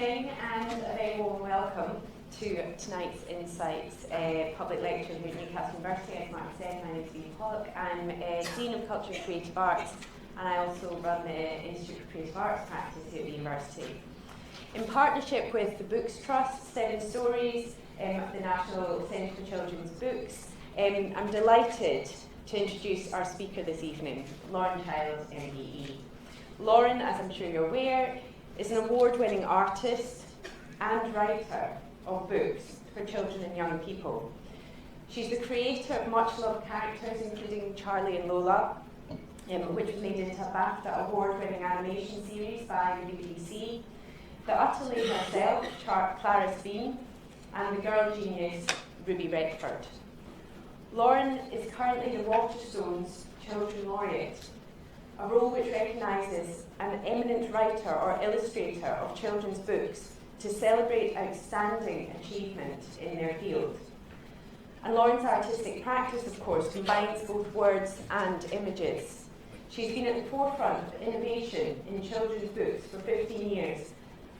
evening and a very warm welcome to tonight's Insights public lecture here at Newcastle University. As Mark said, my name is Dean Pollock. I'm Dean of Culture and Creative Arts, and I also run the Institute of Creative Arts practice here at the university. In partnership with the Books Trust, Seven Stories, the National Centre for Children's Books, I'm delighted to introduce our speaker this evening, Lauren Childs, MBE. Lauren, as I'm sure you're aware, is an award-winning artist and writer of books for children and young people. She's the creator of much-loved characters, including Charlie and Lola, which was made into a BAFTA award-winning animation series by the BBC, the Utterly herself, Clara Bean, and the girl genius, Ruby Redford. Lauren is currently the Waterstones Children's Laureate, a role which recognises an eminent writer or illustrator of children's books to celebrate outstanding achievement in their field. And Lauren's artistic practice, of course, combines both words and images. She's been at the forefront of innovation in children's books for 15 years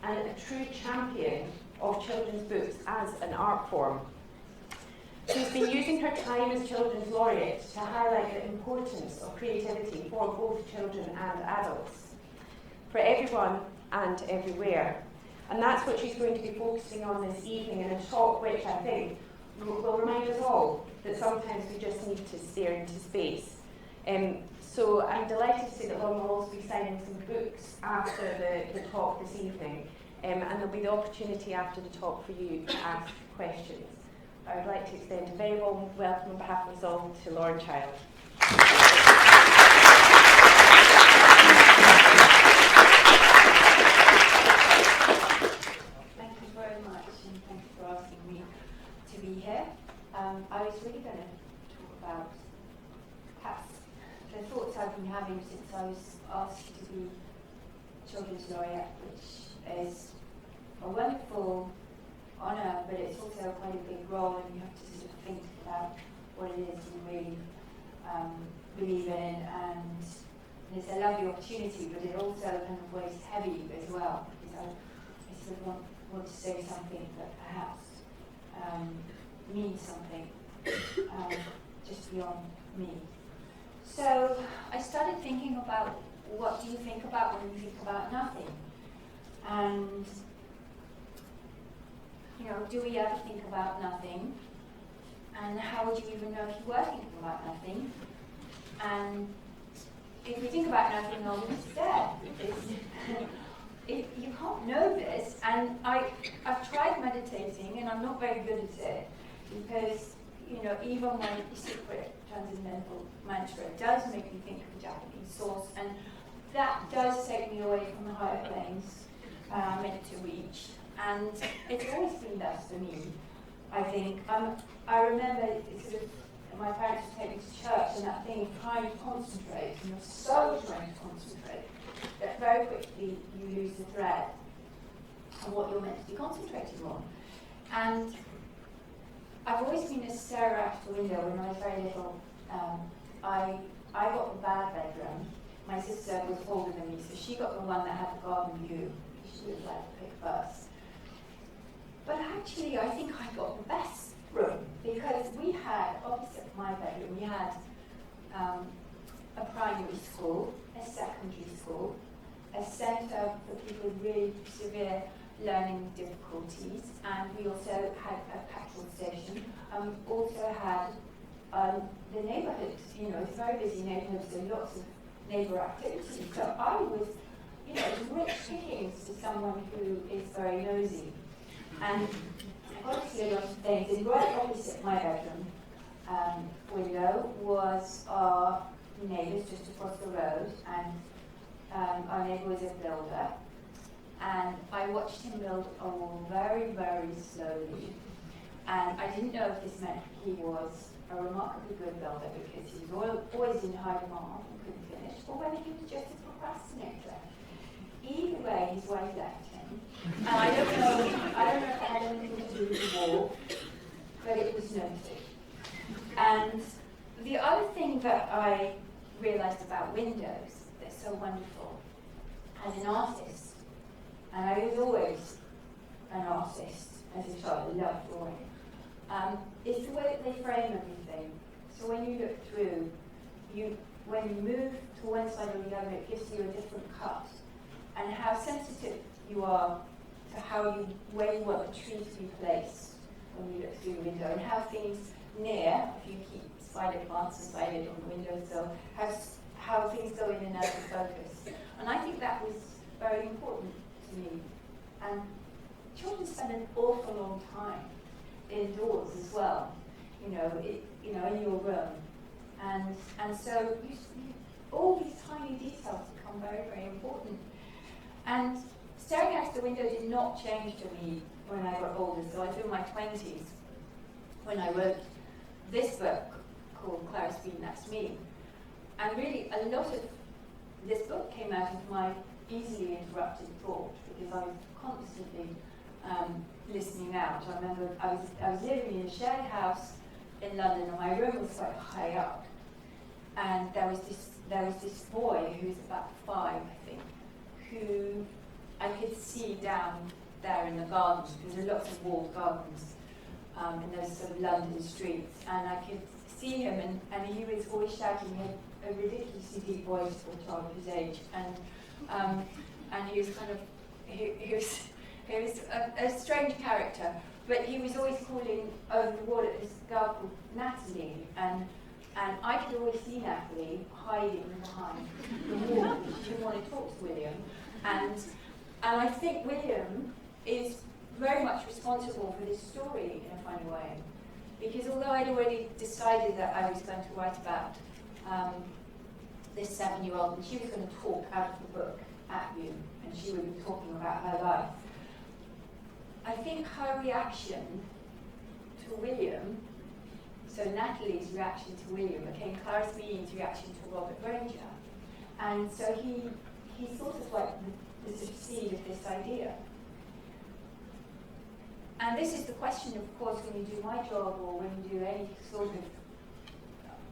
and a true champion of children's books as an art form. She's been using her time as Children's Laureate to highlight the importance of creativity for both children and adults, for everyone and everywhere. And that's what she's going to be focusing on this evening in a talk which I think will remind us all that sometimes we just need to stare into space. So I'm delighted to say that Lauren will also be signing some books after the talk this evening, and there'll be the opportunity after the talk for you to ask questions. I would like to extend a very warm welcome on behalf of us all to Lauren Child. Thank you very much, and thank you for asking me to be here. I was really going to talk about perhaps the thoughts I've been having since I was asked to be Children's Laureate, which is a wonderful honour, but it's also quite a big role, and you have to sort of think about what it is you really believe in, and it's a lovely opportunity, but it also kind of weighs heavy as well, because I sort of want to say something that perhaps means something just beyond me. So I started thinking about what do you think about when you think about nothing, and do we ever think about nothing? And how would you even know if you were thinking about nothing? And if we think about nothing, well, we're just dead. You can't know this, and I've tried meditating, and I'm not very good at it, because even when the secret transcendental mantra does make me think of a Japanese source, and that does take me away from the higher planes I'm meant to reach. And it's always been that for me, I think. I remember sort of my parents would take me to church, and that thing of trying to concentrate, and you're so trying to concentrate, that very quickly you lose the thread of what you're meant to be concentrating on. And I've always been a starer out the window when I was very little. I got the bad bedroom. My sister was older than me, so she got the one that had the garden view. She would like to pick first. But actually, I think I got the best room, because we had, opposite my bedroom, we had a primary school, a secondary school, a centre for people with really severe learning difficulties, and we also had a petrol station. We also had the neighbourhood, it's a very busy neighbourhood, so lots of neighbour activities. So I was, rich pickings to someone who is very nosy. And I got to see a lot of things. And right opposite my bedroom window was our neighbours just across the road, and our neighbour was a builder. And I watched him build a wall very, very slowly. And I didn't know if this meant he was a remarkably good builder, because he was always in high demand and couldn't finish, or whether he was just a procrastinator. Either way, his wife left him. And I don't know if it had anything to do with the wall, but it was noted. And the other thing that I realised about windows, they're so wonderful. As an artist, and I was always an artist as a child. I loved drawing. It's the way that they frame everything. So when you look through, when you move to one side or the other, it gives you a different cut. And how sensitive you are to where you want the tree to be placed when you look through the window, and how things near, if you keep spider plants and spider on the windowsill, how things go in and out of focus. And I think that was very important to me. And children spend an awful long time indoors as well, in your room. And so all these tiny details become very, very important. And staring out the window did not change for me when I got older. So I was in my 20s when I wrote this book called Clara's Bean, That's Me. And really, a lot of this book came out of my easily interrupted thought, because I was constantly listening out. I remember I was living in a shared house in London, and my room was quite high up. And there was this boy who was about 5, I think, who I could see down there in the gardens, because there are lots of walled gardens in those sort of London streets, and I could see him, and he was always shouting. He had a ridiculously deep voice for a child of his age, and he was kind of he was a strange character, but he was always calling over the wall at this girl called Natalie, and I could always see Natalie hiding behind the wall because she didn't want to talk to William. And I think William is very much responsible for this story in a funny way. Because although I'd already decided that I was going to write about this 7-year-old, and she was going to talk out of the book at you, and she would be talking about her life, I think her reaction to William, so Natalie's reaction to William, became Clara's Bean's reaction to Robert Granger. And so he sort of like the seed of this idea. And this is the question, of course, when you do my job or when you do any sort of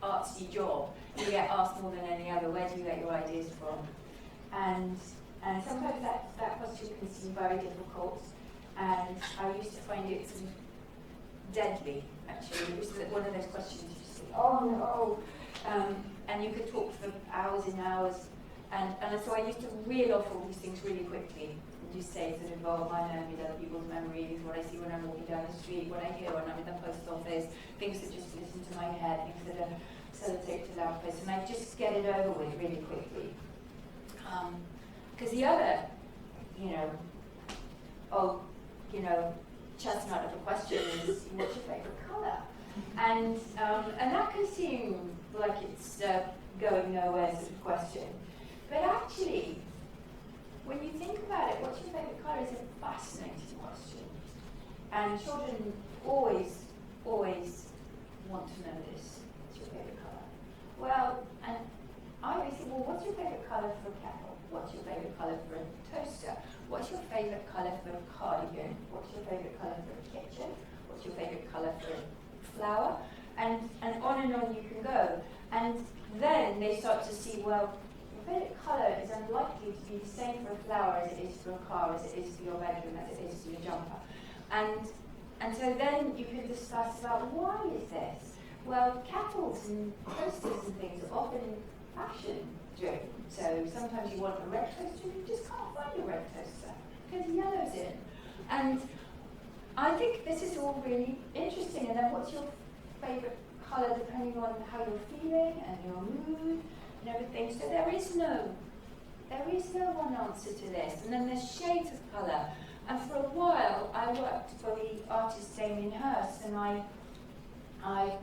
artsy job, you get asked more than any other, where do you get your ideas from? And sometimes that question can seem very difficult, and I used to find it sort of deadly, actually. It was one of those questions you just think, oh no, and you could talk for hours and hours, and so I used to reel off all these things really quickly. Just say sort of, oh, my memories, other people's memories, what I see when I'm walking down the street, what I hear when I'm in the post office, things that just listen to my head, things that are sellotaped to loudness, and I just get it over with really quickly. Because the other, chestnut of a question is, what's your favourite colour? And that can seem like it's going nowhere sort of question. But actually, when you think about it, what's your favourite colour is a fascinating question. And children always want to know this. What's your favourite colour? Well, and I always say, well, what's your favourite colour for a kettle? What's your favourite colour for a toaster? What's your favourite colour for a cardigan? What's your favourite colour for a kitchen? What's your favourite colour for a flower? And on you can go. And then they start to see, well, favourite colour is unlikely to be the same for a flower as it is for a car, as it is for your bedroom, as it is for your jumper. And so then you can discuss about why is this? Well, kettles and toasters and things are often fashion driven. So sometimes you want a red toaster, you just can't find a red toaster because yellow's in. And I think this is all really interesting. And then what's your favourite colour depending on how you're feeling and your mood? And everything. So there is no one answer to this. And then there's shades of colour. And for a while, I worked for the artist Damien Hirst, and I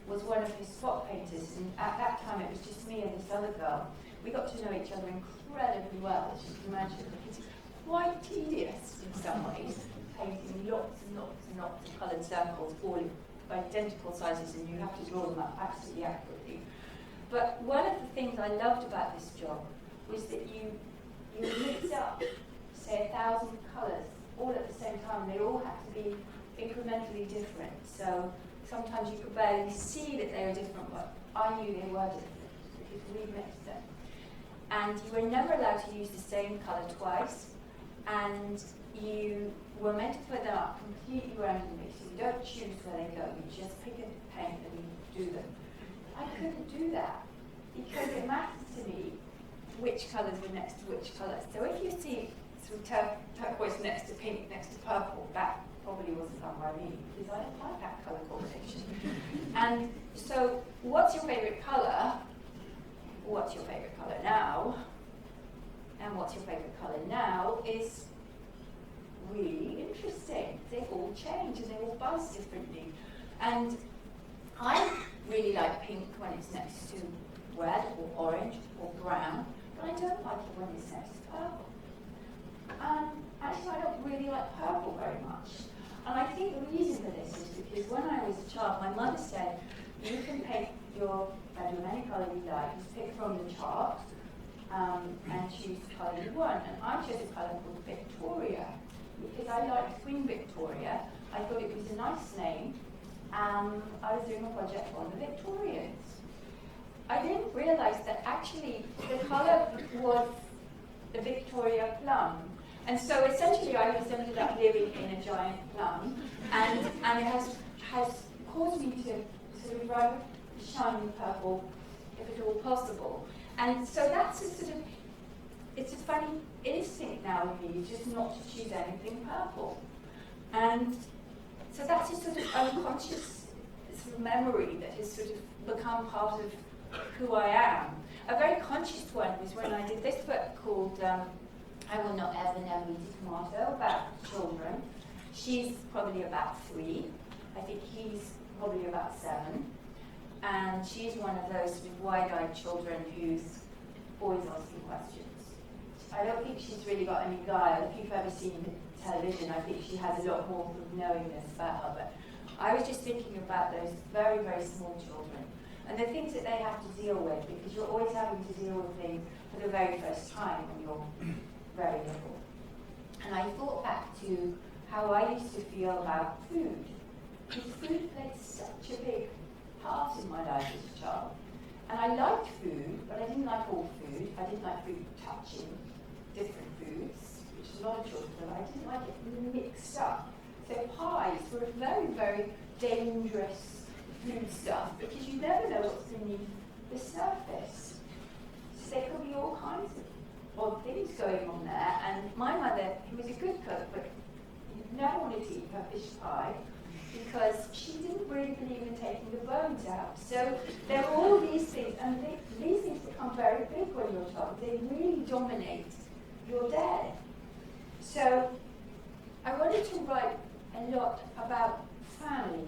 was one of his spot painters. And at that time, it was just me and this other girl. We got to know each other incredibly well, as you can imagine. It's quite tedious in some ways, painting lots and lots and lots of coloured circles, all in identical sizes, and you have to draw them up absolutely accurately. But one of the things I loved about this job was that you mix up, say, 1,000 colours all at the same time. They all had to be incrementally different. So sometimes you could barely see that they were different, but I knew they were different because we mixed them. And you were never allowed to use the same colour twice, and you were meant to put them up completely randomly, so you don't choose where they go, you just pick a paint and you do them. I couldn't do that, because it matters to me which colours were next to which colours. So if you see sort of turquoise next to pink, next to purple, that probably wasn't done by me, because I don't like that colour combination. And so, what's your favourite colour? What's your favourite colour now? And what's your favourite colour now is really interesting. They all change and they all buzz differently. And I really like pink when it's next to red or orange or brown, but I don't like it when it's next to purple. Actually, I don't really like purple very much. And I think the reason for this is because when I was a child, my mother said, you can paint your bedroom any colour you like, just pick from the chart and choose the colour you want. And I chose a colour called Victoria, because I liked Queen Victoria. I thought it was a nice name. I was doing a project on the Victorians. I didn't realise that actually the colour was the Victoria plum. And so essentially I just ended up living in a giant plum, and it has caused me to sort of rather shiny purple if at all possible. And so that's a sort of, it's a funny instinct now in me, just not to choose anything purple. And so that's a sort of unconscious sort of memory that has sort of become part of who I am. A very conscious one was when I did this book called I Will Not Ever Never Eat a Tomato, about children. She's probably about 3. I think he's probably about 7. And she's one of those sort of wide-eyed children who's always asking questions. I don't think she's really got any guile. If you've ever seen television, I think she has a lot more of knowingness about her. But I was just thinking about those very, very small children and the things that they have to deal with, because you're always having to deal with things for the very first time when you're very little. And I thought back to how I used to feel about food. Because food played such a big part in my life as a child. And I liked food, but I didn't like all food. I didn't like food touching different foods, which a lot of children do. I didn't like it mixed up. So pies were a very, very dangerous food stuff, because you never know what's beneath the surface. So there could be all kinds of odd things going on there. And my mother, who was a good cook, but never wanted to eat her fish pie, because she didn't really believe in taking the bones out. So there were all these things, and these things become very big when you're a child. They really dominate your day. So I wanted to write a lot about family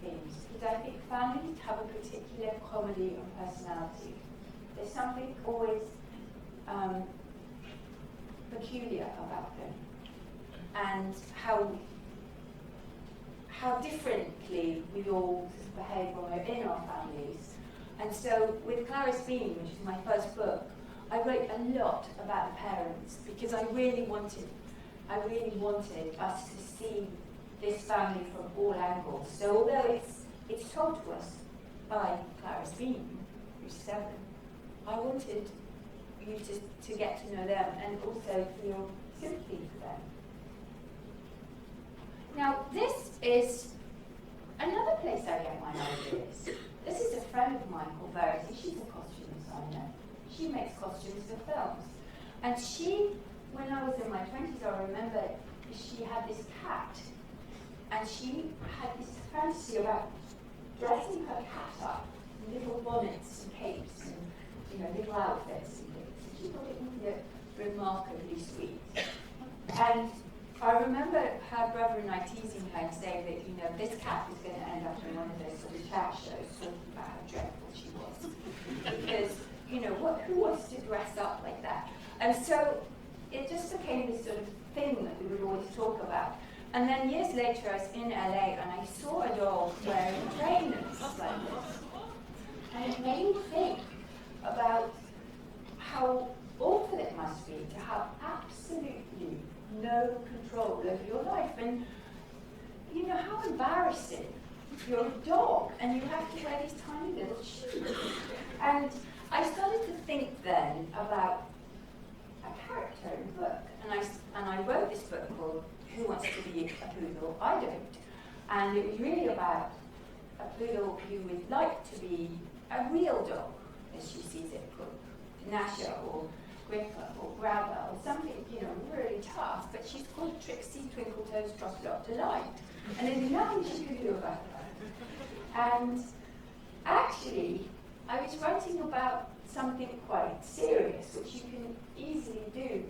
things, because I think families have a particular quality and personality. There's something always peculiar about them, and how differently we all behave when we're in our families. And so with Clarice Bean, which is my first book, I wrote a lot about the parents, because I really wanted us to see this family from all angles. So although it's told to us by Clarice Bean, who's 7, I wanted you to get to know them and also feel sympathy for them. Now, this is another place I get my ideas. This is a friend of mine called Verity. She's a costume designer. She makes costumes for films. And she, when I was in my 20s, I remember she had this cat. And she had this fantasy about dressing her cat up in little bonnets and capes and little outfits and things. And she thought it would be remarkably sweet. And I remember her brother and I teasing her and saying that, this cat is going to end up in one of those sort of chat shows talking about how dreadful she was. Because, who wants to dress up like that? And so it just became this sort of thing that we would always talk about. And then years later, I was in LA and I saw a doll wearing trainers like this. And it made me think about how awful it must be to have absolutely no control over your life. And how embarrassing. You're a dog and you have to wear these tiny little shoes. And I started to think then about a character in the book, and I wrote this book called Who Wants to Be a Poodle? I Don't. And it was really about a poodle who would like to be a real dog, as she sees it, called Nasher or Gripper or Grabber or something, really tough, but she's called Trixie Twinkletoes Trotslot Delight. And there's nothing she can do about that. And actually, I was writing about something quite serious, which you can easily do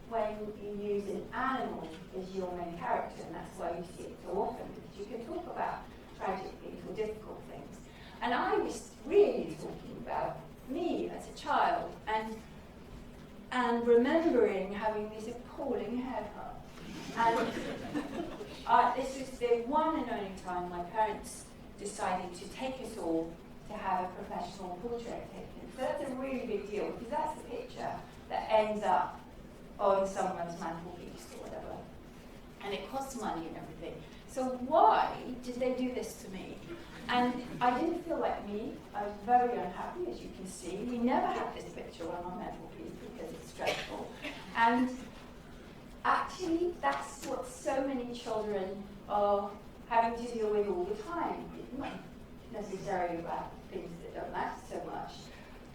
when you use an animal as your main character, and that's why you see it so often, because you can talk about tragic things or difficult things. And I was really talking about me as a child and remembering having this appalling haircut. And this was the one and only time my parents decided to take us all to have a professional portrait taken. So that's a really big deal, because that's the picture that ends up on someone's mantelpiece or whatever. And it costs money and everything. So why did they do this to me? And I didn't feel like me. I was very unhappy, as you can see. We never had this picture on our mantelpiece because it's stressful. And actually, that's what so many children are having to deal with all the time. It's not necessarily about things that don't matter so much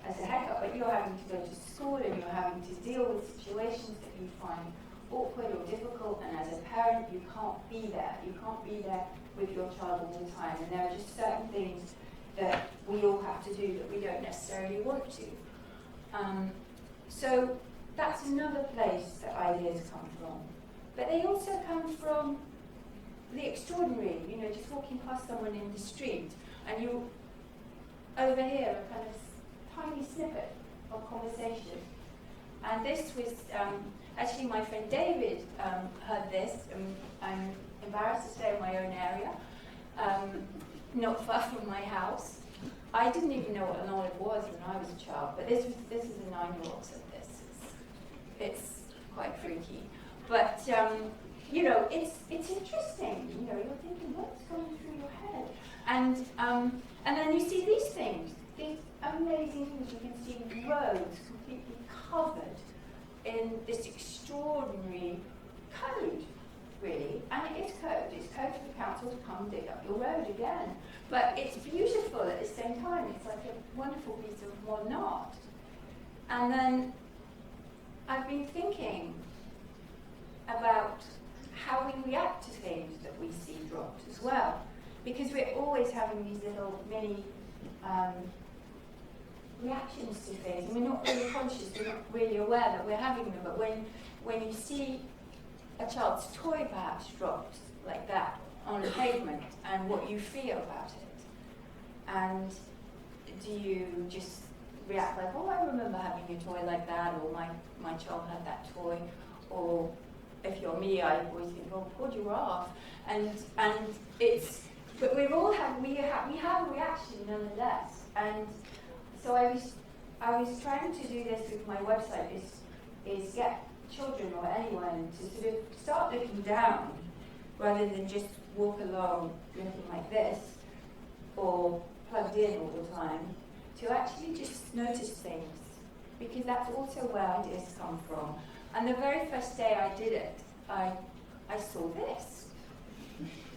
as a haircut, but you're having to go to school and you're having to deal with situations that you find awkward or difficult, and as a parent, you can't be there. You can't be there with your child all the time, and there are just certain things that we all have to do that we don't necessarily want to. So that's another place that ideas come from. But they also come from the extraordinary, just walking past someone in the street, and you overhear a kind of tiny snippet of conversation. And this was, actually my friend David heard this. I'm embarrassed to stay in my own area, not far from my house. I didn't even know what an olive was when I was a child, but this is a 9-year-old said this. It's quite freaky. But, it's interesting. You're thinking, what's going through your head? And then you see these things, these amazing things. You can see roads completely covered in this extraordinary code, really. And it is code. It's code for the council to come dig up your road again. But it's beautiful at the same time. It's like a wonderful piece of modern art. And then I've been thinking about how we react to things that we see dropped as well. Because we're always having these little mini reactions to things. And we're not really conscious, we're not really aware that we're having them. But when you see a child's toy perhaps dropped like that on the pavement, and what you feel about it. And do you just react like, oh, I remember having a toy like that, or my child had that toy, or if you're me, I always think, oh, poor giraffe. And but we have a reaction nonetheless. And so I was trying to do this with my website, is get children or anyone to sort of start looking down rather than just walk along looking like this or plugged in all the time, to actually just notice things, because that's also where ideas come from. And the very first day I did it, I saw this.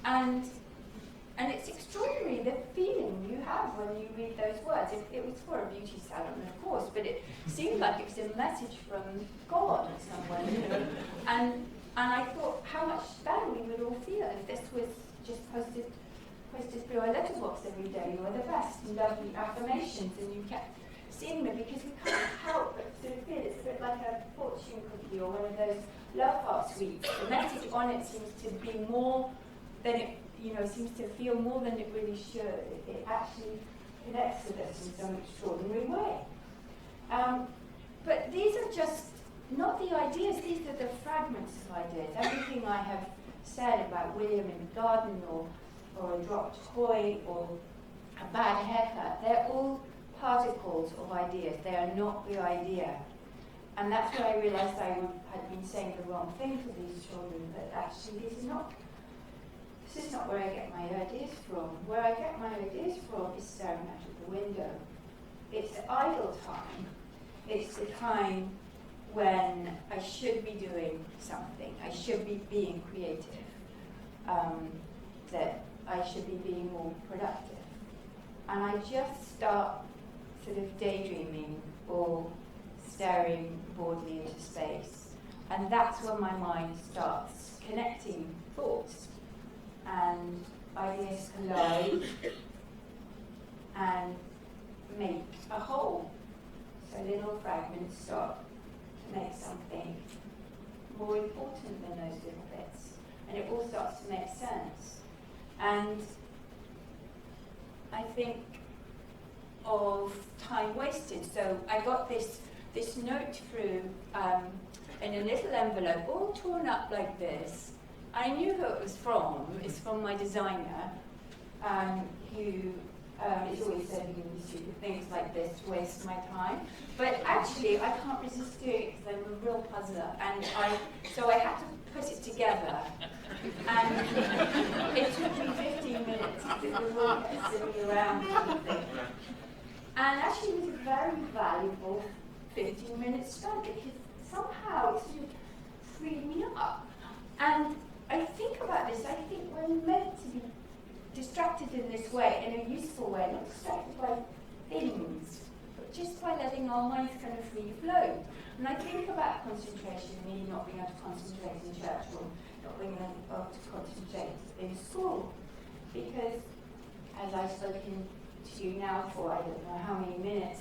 And it's extraordinary, the feeling you have when you read those words. It was for a beauty salon, of course, but it seemed like it was a message from God or someone, And I thought how much better we would all feel if this was just posted through our letterbox every day. You were the best, and lovely affirmations, and you kept seeing them, because we can't help but sort of feel it's a bit like a fortune cookie or one of those love heart sweets. The message on it seems to be more than it, seems to feel more than it really should. It actually connects with us in some extraordinary way. But these are just not the ideas, these are the fragments of ideas. Everything I have said about William in the garden, or a dropped toy, or a bad haircut, they're all particles of ideas. They are not the idea. And that's when I realized I had been saying the wrong thing to these children, that actually this is not where I get my ideas from. Where I get my ideas from is staring out of the window. It's the idle time. It's the time when I should be doing something, I should be being creative, that I should be being more productive. And I just start sort of daydreaming or staring boredly into space. And that's when my mind starts connecting thoughts and ideas collide and make a whole. So little fragments start to make something more important than those little bits. And it all starts to make sense. And I think of time wasted. So I got this note through in a little envelope, all torn up like this. I knew who it was from. It's from my designer, who is always sending me stupid things like this to waste my time. But actually, I can't resist doing it because I'm a real puzzler. And so I had to put it together. And it took me 15 minutes because it was all sitting around sort of thing. And actually, it was a very valuable 15-minute spent because somehow it sort of freed me up. And I think about this, I think we're meant to be distracted in this way, in a useful way, not distracted by things, but just by letting our minds kind of free flow. And I think about concentration, me not being able to concentrate in church or not being able to concentrate in school. Because as I've spoken to you now for I don't know how many minutes,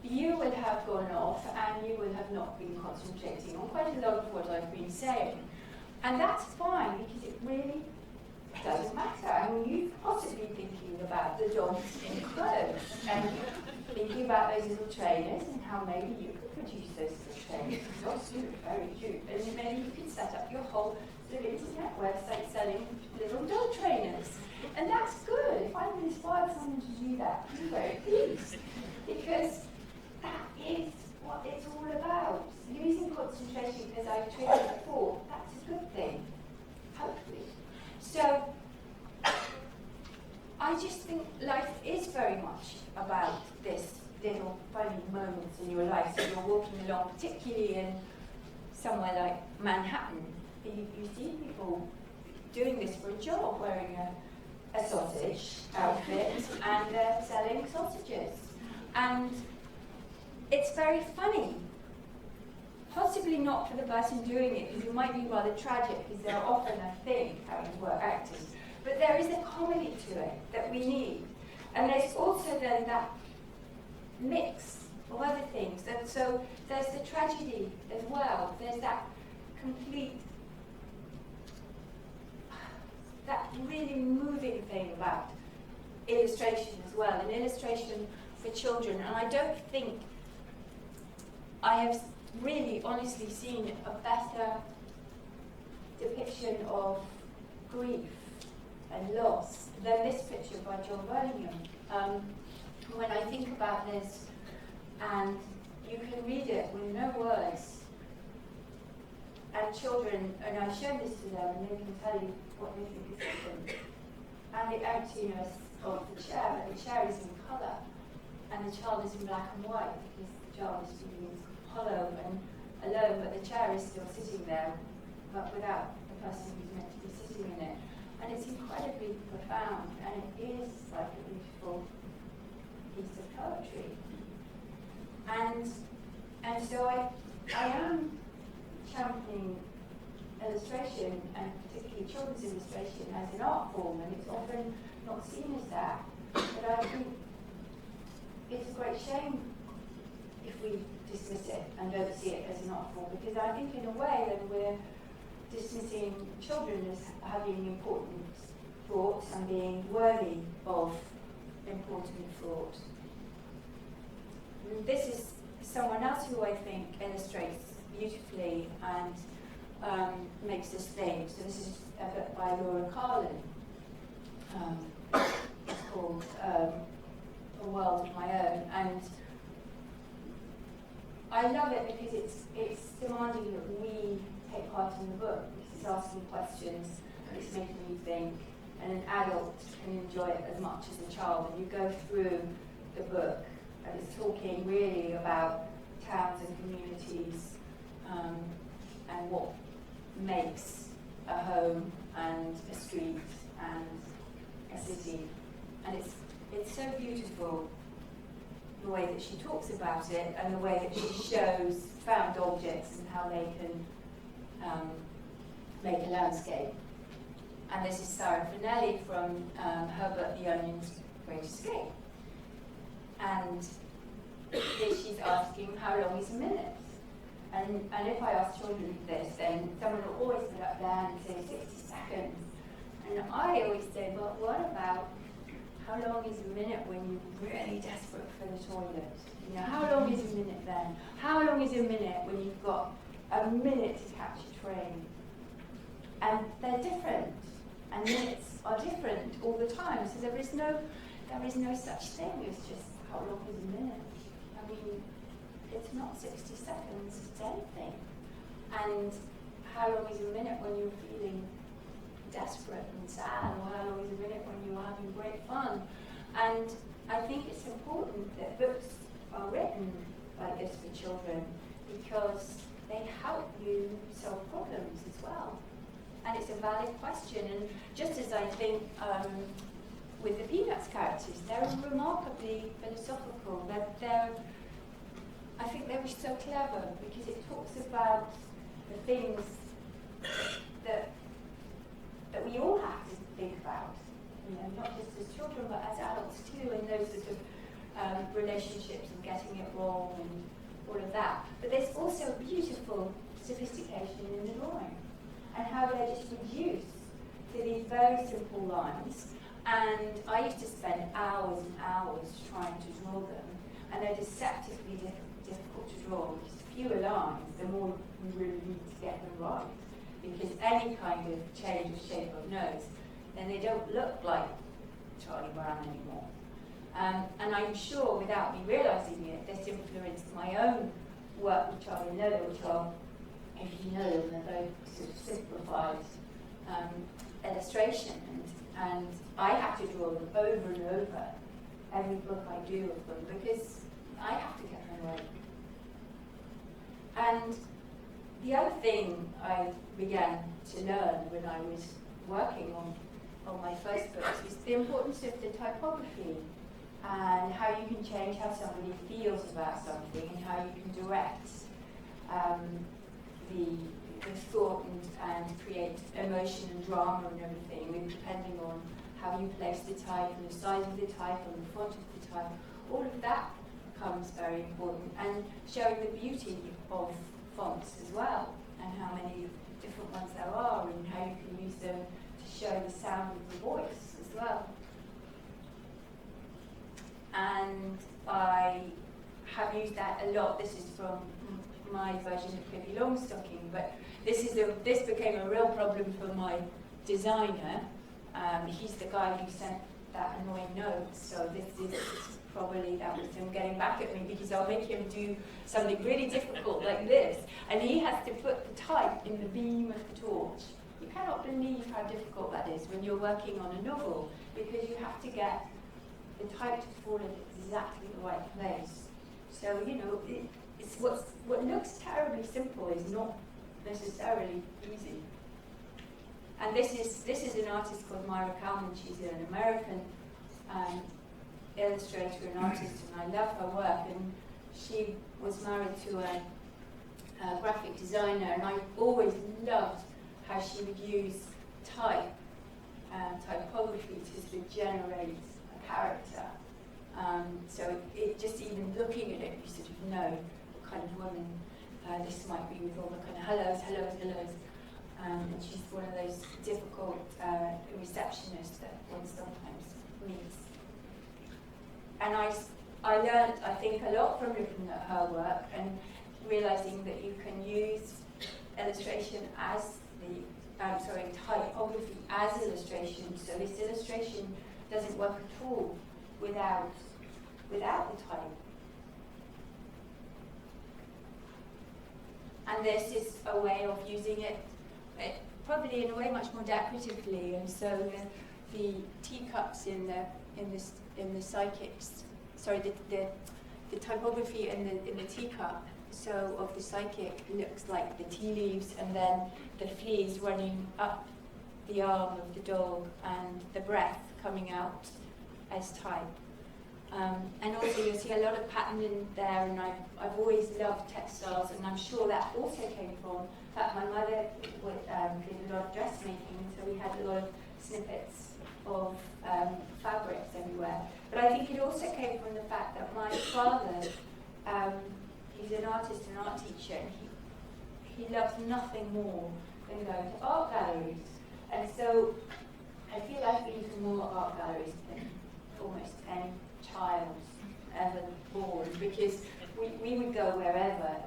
you would have gone off and you would have not been concentrating on quite a lot of what I've been saying. And that's fine because it really doesn't matter. I mean, you possibly thinking about the dogs in clothes and thinking about those little trainers and how maybe you could produce those little trainers. Dogs do very cute. And maybe you could set up your whole sort of internet website selling little dog trainers. And that's good. If I can inspire someone to do that, I'm very pleased. Because that is what it's all about. Losing concentration, as I've told you before, that's a good thing, hopefully. So, I just think life is very much about this little funny moments in your life. So you're walking along, particularly in somewhere like Manhattan, you see people doing this for a job, wearing a sausage outfit, and they're selling sausages. And it's very funny. Possibly not for the person doing it, because it might be rather tragic, because they're often, I think, having to work actors. But there is a comedy to it that we need. And there's also then that mix of other things. And so there's the tragedy as well. There's that complete, that really moving thing about illustration as well. An illustration for children. And I don't think I have really honestly seen a better depiction of grief and loss than this picture by John Burlingham. When I think about this, and you can read it with no words, and children, and I show this to them, and they can tell you what they think is happened. And the emptiness of the chair, but the chair is in colour, and the child is in black and white, because the child is feeling hollow and alone, but the chair is still sitting there, but without the person who's meant to be sitting in it. And it's incredibly profound, and it is like a beautiful piece of poetry. And so I am championing illustration, and particularly children's illustration, as an art form, and it's often not seen as that. But I think it's a great shame if we dismiss it and don't see it as an art form, because I think in a way then we're dismissing children as having important thoughts and being worthy of important thought. This is someone else who I think illustrates beautifully and makes us think. So this is a book by Laura Carlin. It's called A World of My Own. And I love it because it's demanding that we take part in the book, because it's asking questions, and it's making you think, and an adult can enjoy it as much as a child. And you go through the book, and it's talking really about towns and communities and what makes a home and a street and a city. And it's so beautiful, the way that she talks about it and the way that she shows found objects and how they can make a landscape. And this is Sarah Finelli from Herbert the Onion's Great Escape. And she's asking, how long is a minute? And if I ask children this, then someone will always put up there and say 60 seconds. And I always say, well, what about how long is a minute when you're really desperate for the toilet? You know, how long is a minute then? How long is a minute when you've got a minute to catch a train? And they're different, and minutes are different all the time. So there is no such thing as just how long is a minute. I mean, it's not 60 seconds, it's anything. And how long is a minute when you're feeling desperate and sad, or how long is a minute when you're having great fun? And I think it's important that books are written like this for children, because they help you solve problems as well. And it's a valid question. And just as I think with the Peanuts characters, they're remarkably philosophical. I think they were so clever because it talks about the things that we all have to think about, you know, not just as children but as adults too, and those sort of relationships and getting it wrong and all of that. But there's also beautiful sophistication in the drawing and how they're just reduced to these very simple lines. And I used to spend hours and hours trying to draw them, and they're deceptively difficult to draw. Just fewer lines, the more we really need to get them right. Because any kind of change of shape of nose, then they don't look like Charlie Brown anymore. And I'm sure, without me realising it, this influenced my own work with Charlie and Lola, which are, if you know them, they're very sort of simplified illustration. And I have to draw them over and over every book I do of them, because I have to get them right. And the other thing I began to learn when I was working on my first books was the importance of the typography and how you can change how somebody feels about something and how you can direct the thought and create emotion and drama and everything, depending on how you place the type and the size of the type and the font of the type. All of that becomes very important, and showing the beauty of fonts as well, and how many different ones there are, and how you can use them to show the sound of the voice as well. And I have used that a lot. This is from my version of Pippi Longstocking, but this became a real problem for my designer. He's the guy who sent that annoying note, so this is probably that was him getting back at me, because I'll make him do something really difficult like this, and he has to put the type in the beam of the torch. You cannot believe how difficult that is when you're working on a novel, because you have to get the type to fall in exactly the right place. So, you know, it's what looks terribly simple is not necessarily easy. And this is an artist called Myra Kalman. She's an American illustrator and artist, and I love her work. And she was married to a graphic designer, and I always loved how she would use type and typography to sort of generate a character. So it just even looking at it, you sort of know what kind of woman this might be, with all the kind of hellos. And she's one of those difficult receptionists that one sometimes meets. And I learned, I think, a lot from looking at her work and realising that you can use illustration as typography as illustration. So this illustration doesn't work at all without the type. And this is a way of using it probably in a way much more decoratively, and so the teacups in the psychics, the typography in the teacup so of the psychic looks like the tea leaves, and then the fleas running up the arm of the dog, and the breath coming out as type. And also you'll see a lot of pattern in there, and I've always loved textiles, and I'm sure that also came from, in fact my mother did a lot of dressmaking, so we had a lot of snippets of fabrics everywhere. But I think it also came from the fact that my father, he's an artist and art teacher, and he loves nothing more than going to art galleries. And so I feel I've been to more art galleries than almost any child ever born, because we would go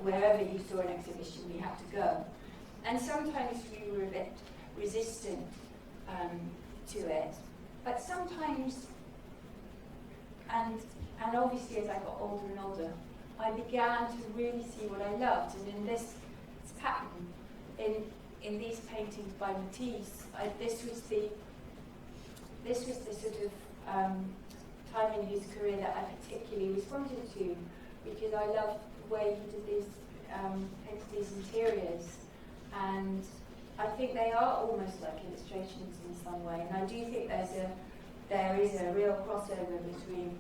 wherever you saw an exhibition, we had to go. And sometimes we were a bit resistant to it, but sometimes, and obviously as I got older and older, I began to really see what I loved. And in this pattern, in these paintings by Matisse, this was the sort of time in his career that I particularly responded to, because I loved the way he did these painted these interiors, and I think they are almost like illustrations in some way. And I do think there is a real crossover between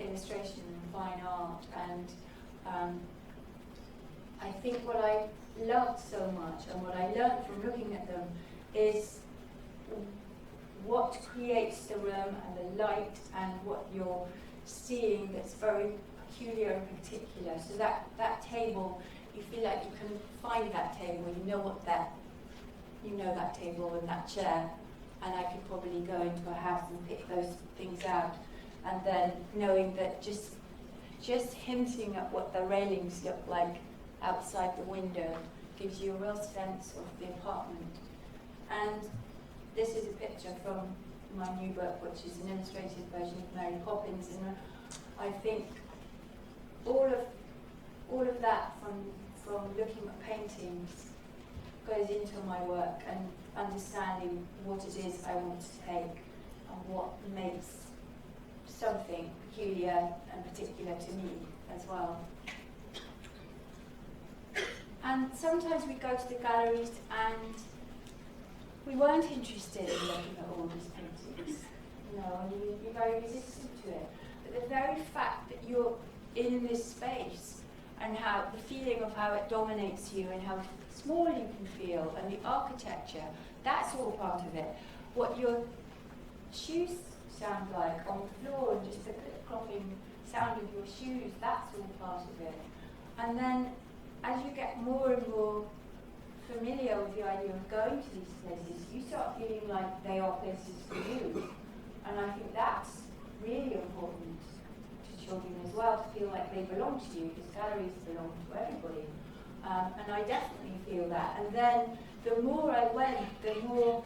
illustration and fine art, and I think what I loved so much and what I learned from looking at them is what creates the room and the light and what you're seeing that's very peculiar and particular. So that table, you feel like you can find that table, you know that table and that chair, and I could probably go into a house and pick those things out. And then knowing that just hinting at what the railings look like outside the window gives you a real sense of the apartment. And this is a picture from my new book, which is an illustrated version of Mary Poppins, and I think all of that from looking at paintings goes into my work and understanding what it is I want to take and what makes something peculiar and particular to me as well. And sometimes we go to the galleries and we weren't interested in looking at all these paintings, and you're very resistant to it. But the very fact that you're in this space and how the feeling of how it dominates you and how small you can feel and the architecture, that's all part of it. What your shoes sound like on the floor and just the clip-clopping sound of your shoes, that's all part of it. And then as you get more and more familiar with the idea of going to these places, you start feeling like they are places for you. And I think that's really important to children as well, to feel like they belong to you, because galleries belong to everybody. And I definitely feel that. And then the more I went, the more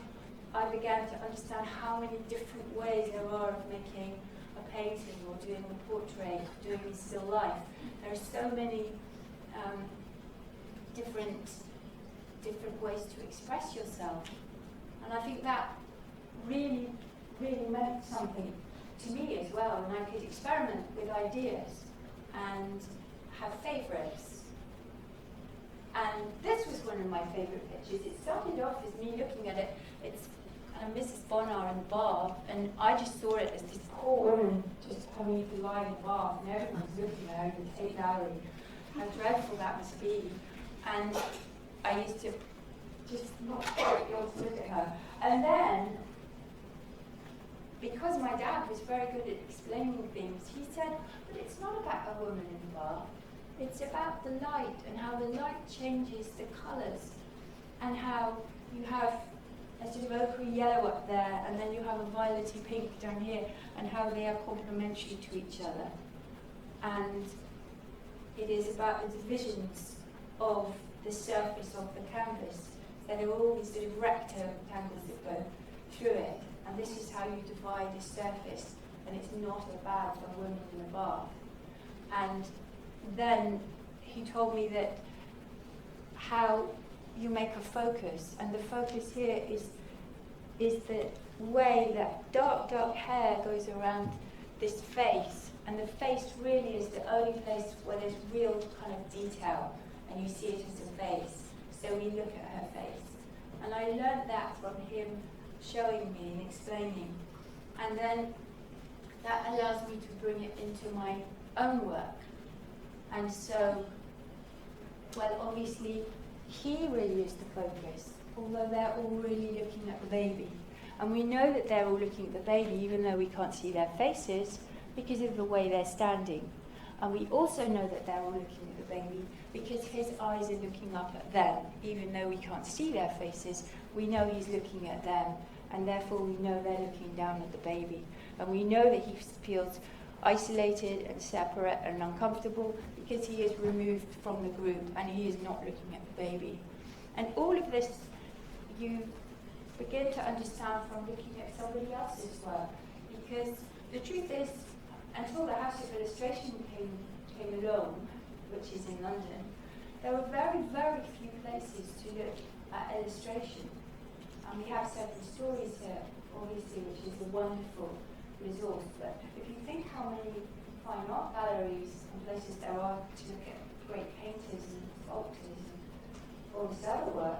I began to understand how many different ways there are of making a painting or doing a portrait, doing a still life. There are so many different ways to express yourself. And I think that really, really meant something to me as well. And I could experiment with ideas and have favourites. And this was one of my favourite pictures. It started off as me looking at it. It's kind of Mrs. Bonar in the bath, and I just saw it as this poor woman just having to lie in the bath, and everyone's looking at her in the Tate Gallery. How dreadful that must be. And I used to just not quite be able to look at her. And then, because my dad was very good at explaining things, he said, but it's not about a woman in the bath. It's about the light and how the light changes the colours, and how you have a sort of ochre yellow up there, and then you have a violety pink down here, and how they are complementary to each other. And it is about the divisions of the surface of the canvas. So there are all these sort of rectangles that go through it, and this is how you divide the surface, and it's not about a woman in a bath. And then he told me that how you make a focus, and the focus here is the way that dark hair goes around this face, And the face really is the only place where there's real kind of detail, and you see it as a face. So we look at her face. And I learned that from him showing me and explaining. And then that allows me to bring it into my own work. And so, well, obviously, he really is the focus, although they're all really looking at the baby. And we know that they're all looking at the baby, even though we can't see their faces, because of the way they're standing. And we also know that they're all looking at the baby because his eyes are looking up at them. Even though we can't see their faces, we know he's looking at them, and therefore we know they're looking down at the baby. And we know that he feels isolated and separate and uncomfortable because he is removed from the group and he is not looking at the baby. And all of this you begin to understand from looking at somebody else's work, because the truth is, until the House of Illustration came along, which is in London, there were very, very few places to look at illustration. And we have several stories here, obviously, which is a wonderful resource. But if you think how many fine art galleries and places there are to look at great painters and sculptors and all this other work,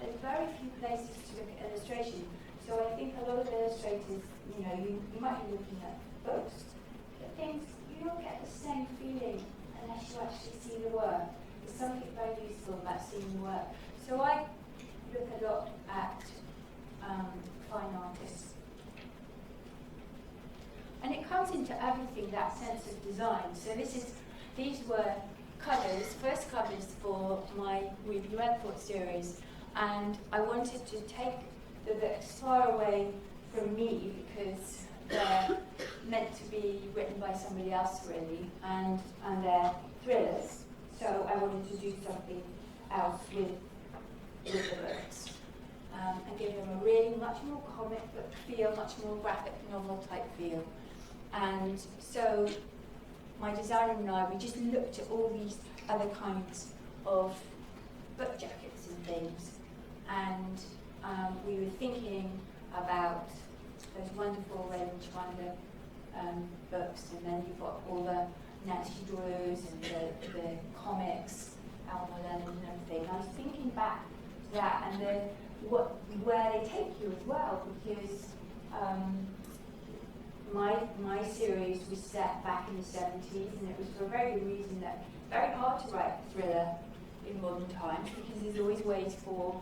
there's very few places to look at illustration. So I think a lot of illustrators, you might be looking at books, but things, you don't get the same feeling unless you actually see the work. There's something very useful about seeing the work. So I look a lot at fine artists. And it comes into everything, that sense of design. So these were covers, first covers for my Review Airport series. And I wanted to take the books far away from me because they're meant to be written by somebody else, really, and they're thrillers. So I wanted to do something else with the books and give them a really much more comic book feel, much more graphic novel type feel. And so my designer and I, we just looked at all these other kinds of book jackets and things. And we were thinking about those wonderful Raymond Chandler books, and then you've got all the Nancy Drews and the comics, Alma Leonard and everything. I was thinking back to that and then where they take you as well, because my series was set back in the 70s, and it was for a very good reason that very hard to write a thriller in modern times because there's always ways for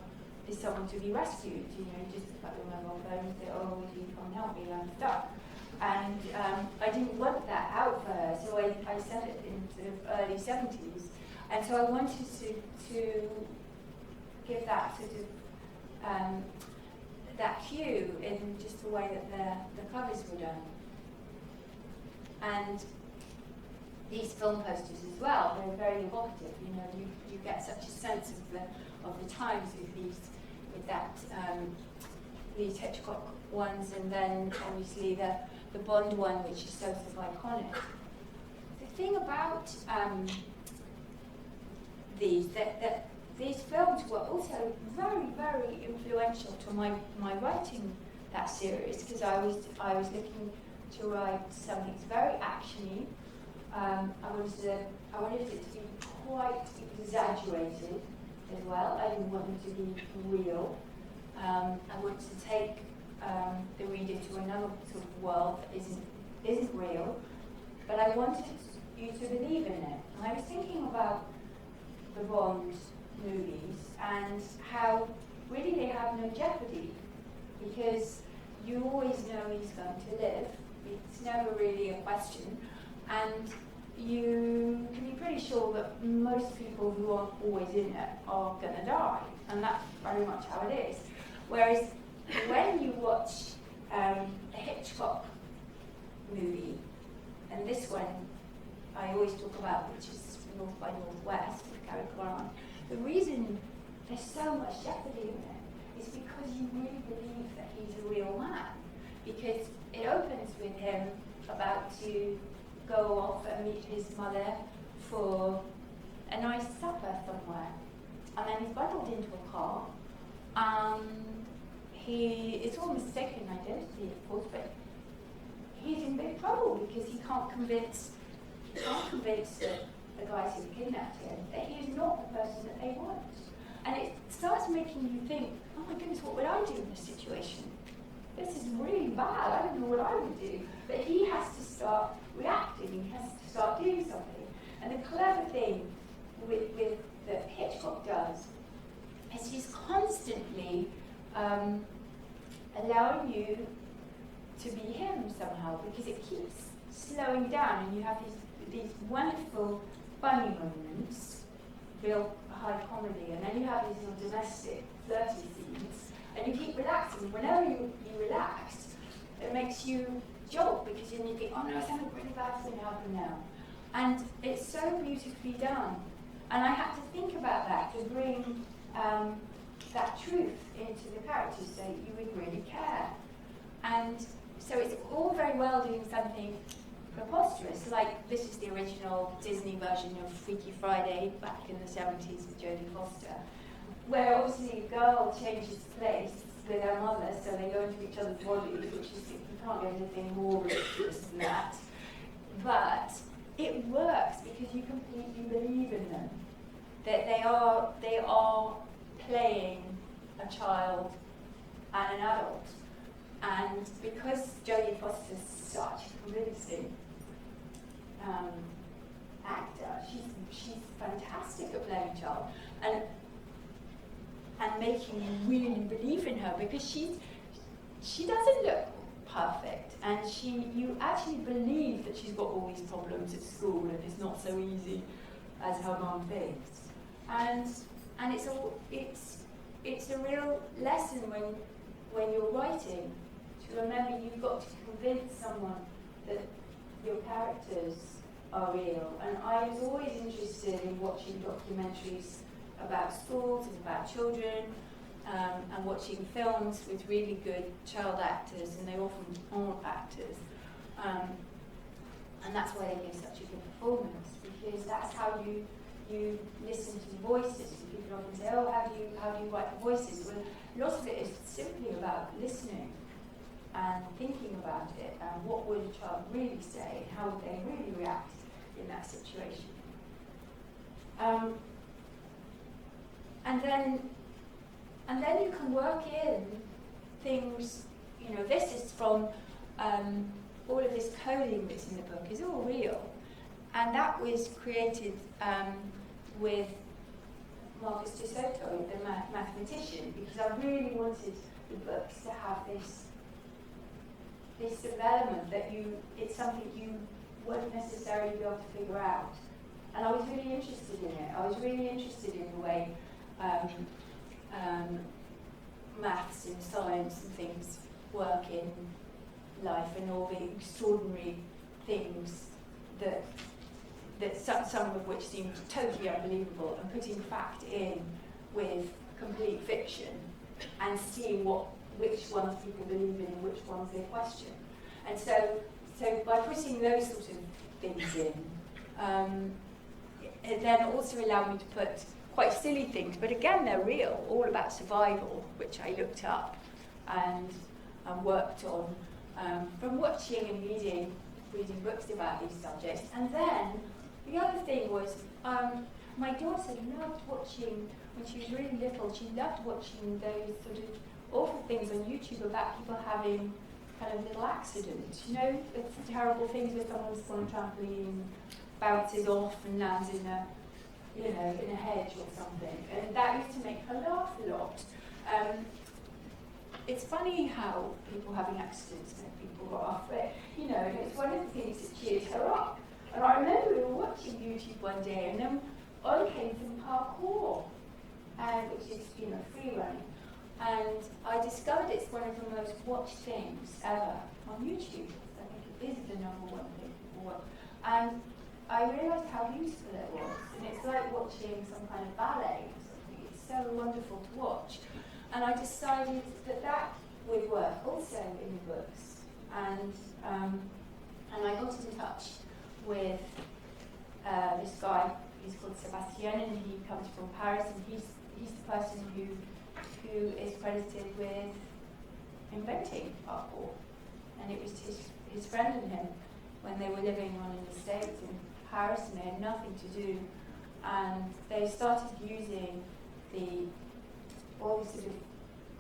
someone to be rescued, just pick up your mobile phone and say, oh, would you come and help me, I'm stuck. And I didn't want that out for her, so I set it in sort of early 70s. And so I wanted to give that sort of, that cue in just the way that the covers were done. And these film posters as well, they're very evocative, you get such a sense of the times with that these Hitchcock ones, and then obviously the Bond one, which is so sort of iconic. The thing about these films were also very, very influential to my writing that series, because I was looking to write something very actiony. I wanted it to be quite exaggerated as well. I didn't want it to be real. I wanted to take the reader to another sort of world that isn't real, but I wanted you to believe in it. And I was thinking about the Bond movies and how really they have no jeopardy, because you always know he's going to live. It's never really a question, and you can be pretty sure that most people who aren't always in it are going to die, and that's very much how it is. Whereas when you watch a Hitchcock movie, and this one I always talk about, which is North by Northwest with Cary Grant, the reason there's so much jeopardy in it is because you really believe that he's a real man, because it opens with him about to go off and meet his mother for a nice supper somewhere, and then he's bundled into a car. It's all mistaken identity, of course, but he's in big trouble because he can't convince the guys who kidnapped him that he is not the person that they want. And it starts making you think, oh my goodness, what would I do in this situation? This is really bad, I don't know what I would do. But he has to start reacting, he has to start doing something. And the clever thing with that Hitchcock does is he's constantly allowing you to be him somehow, because it keeps slowing down and you have these wonderful funny moments, real high comedy, and then you have these little domestic flirty scenes, and you keep relaxing. Whenever you relax, it makes you jolt, because then you think, oh no, something really bad's going to happen now. And it's so beautifully done. And I had to think about that to bring that truth into the characters so you would really care. And so it's all very well doing something preposterous, like this is the original Disney version of Freaky Friday back in the 70s with Jodie Foster, where obviously a girl changes place with her mother, so they go into each other's bodies, which is, you can't get anything more ridiculous than that. But it works because you completely believe in them, that they are playing a child and an adult. And because Jodie Foster's such a convincing actor, she's fantastic at playing a child and making you really believe in her, because she doesn't look perfect, and you actually believe that she's got all these problems at school and it's not so easy as her mum thinks. And it's a real lesson when you're writing, to remember you've got to convince someone that your characters are real. And I was always interested in watching documentaries about schools and about children, and watching films with really good child actors, and they often aren't actors. And that's why they give such a good performance, because that's how you listen to the voices. People often say, oh, how do you write the voices? Well, lots of it is simply about listening and thinking about it, and what would a child really say, and how would they really react in that situation. And then you can work in things, this is from all of this coding that's in the book is all real. And that was created with Marcus de Soto, the mathematician, because I really wanted the books to have this development that it's something you won't necessarily be able to figure out. And I was really interested in it. I was really interested in the way maths and science and things work in life, and all the extraordinary things that some of which seem totally unbelievable, and putting fact in with complete fiction and seeing which ones people believe in and which ones they question. And so by putting those sort of things in, it then also allowed me to put quite silly things, but again they're real, all about survival, which I looked up and worked on from watching and reading books about these subjects. And then the other thing was, my daughter loved watching, when she was really little, she loved watching those sort of awful things on YouTube about people having kind of little accidents. It's terrible things where someone's on a trampoline, bounces off and lands in a hedge or something. And that used to make her laugh a lot. It's funny how people having accidents make people laugh, but it's one of the things that cheers her up. And I remember we were watching YouTube one day, and then on came some parkour, which is free running. And I discovered it's one of the most watched things ever on YouTube. I think it is the number one thing people watch. And I realised how beautiful it was. And it's like watching some kind of ballet or something. It's so wonderful to watch. And I decided that would work also in the books. And I got in touch with this guy. He's called Sébastien, and he comes from Paris, and he's the person who is credited with inventing parkour. And it was his friend and him, when they were living on an estate in Paris, and they had nothing to do, and they started using all this sort of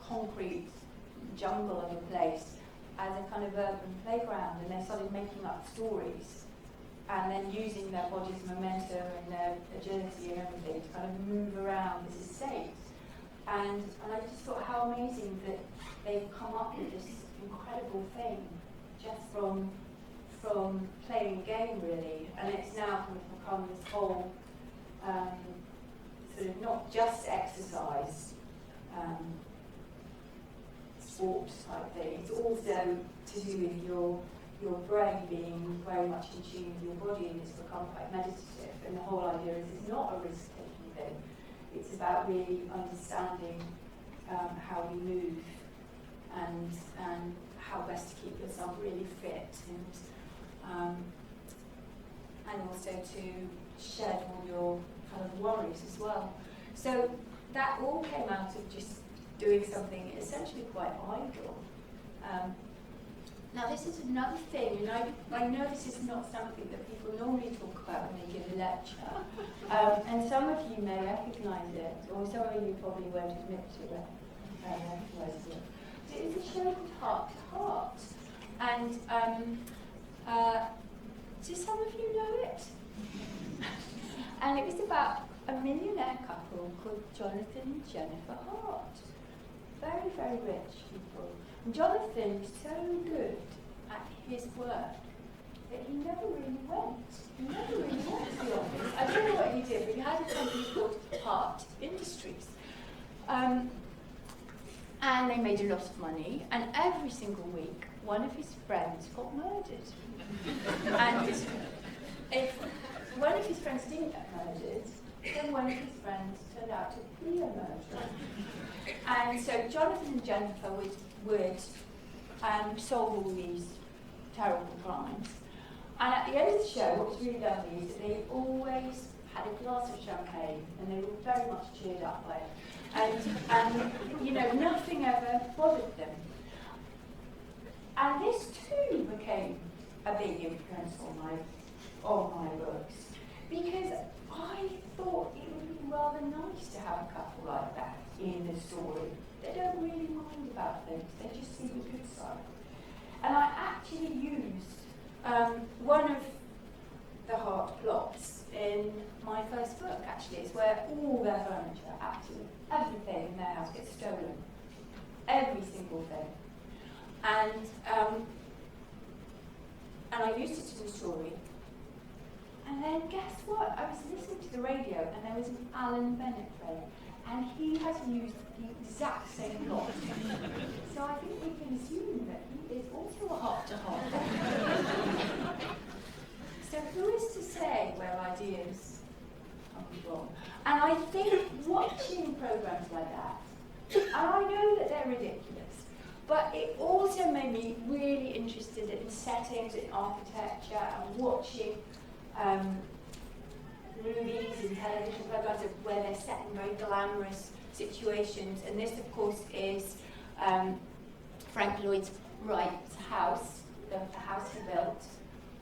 concrete jungle of a place as a kind of urban playground, and they started making up stories and then using their body's momentum and their agility and everything to kind of move around this estate. And I just thought how amazing that they've come up with this incredible thing just from playing a game, really. And it's now kind of become this whole sort of not just exercise, sport type thing. It's also to do with your brain being very much in tune with your body, and it's become quite meditative. And the whole idea is it's not a risk-taking thing. It's about really understanding how we move and how best to keep yourself really fit, and also to shed all your kind of worries as well. So that all came out of just doing something essentially quite idle. Now this is another thing, and I know this is not something that people normally talk about when they give a lecture, and some of you may recognise it, or some of you probably won't admit to recognise it. It's a show called Heart to Heart, and do some of you know it? And it was about a millionaire couple called Jonathan and Jennifer Hart. Very, very rich people. And Jonathan was so good at his work that he never really went. He never really went to the office. I don't know what he did, but he had a company called Hart Industries. And they made a lot of money, and every single week, one of his friends got murdered. And if one of his friends didn't get murdered, then one of his friends turned out to be a murderer. And so Jonathan and Jennifer would solve all these terrible crimes. And at the end of the show, what was really lovely is that they always had a glass of champagne, and they were very much cheered up by it. And you know, nothing ever bothered them. And this too became a big influence on my books, because I thought it would be rather nice to have a couple like that in the story. They don't really mind about things, they just see the good side. And I actually used one of the Hart plots in my first book, actually. It's where all their furniture, absolutely everything in their house gets stolen. Every single thing. And I used it in the story. And then guess what? I was listening to the radio and there was an Alan Bennett playing, and he has used the exact same plot. So I think we can assume that he is also a heart-to-heart. So who is to say where ideas come from? And I think watching programs like that, and I know that they're ridiculous, but it also made me really interested in settings, in architecture, and watching movies and television programs where they're set in very glamorous situations. And this, of course, is Frank Lloyd Wright's house, the house he built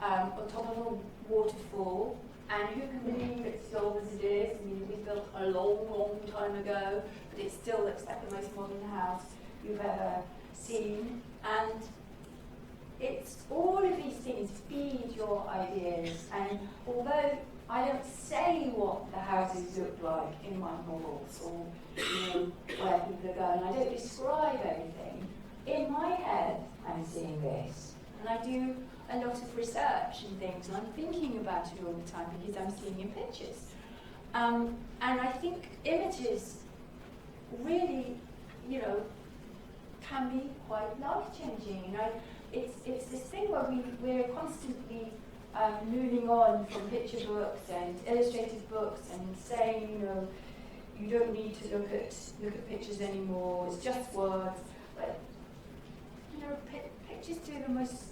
on top of a waterfall. And who can believe it's as old as it is? I mean, it was built a long, long time ago, but it still looks like the most modern house you've ever seen. And it's all of these things feed your ideas. And although I don't say what the houses look like in my novels, or where people are going, I don't describe everything. In my head, I'm seeing this, and I do a lot of research and things, and I'm thinking about it all the time because I'm seeing in pictures. And I think images really, can be quite life-changing. It's this thing where we're constantly moving on from picture books and illustrated books and saying, you don't need to look at pictures anymore. It's just words. But pictures do the most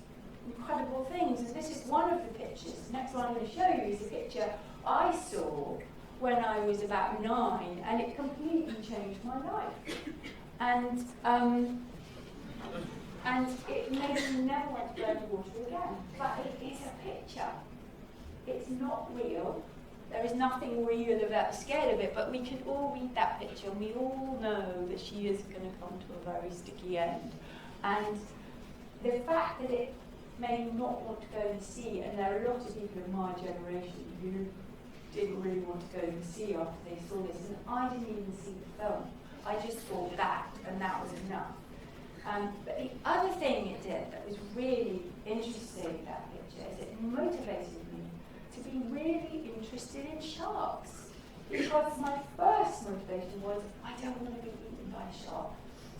incredible things, and this is one of the pictures. The next one I'm going to show you is a picture I saw when I was about 9, and it completely changed my life. And And it made me never want to go in the water again. But it is a picture. It's not real. There is nothing real about the scale of it, but we can all read that picture and we all know that she is going to come to a very sticky end. And the fact that it made me not want to go in the sea, and there are a lot of people in my generation who didn't really want to go in the sea after they saw this, and I didn't even see the film. I just saw that, and that was enough. But the other thing it did that was really interesting, that picture, is it motivated me to be really interested in sharks. Because my first motivation was, I don't want to be eaten by a shark.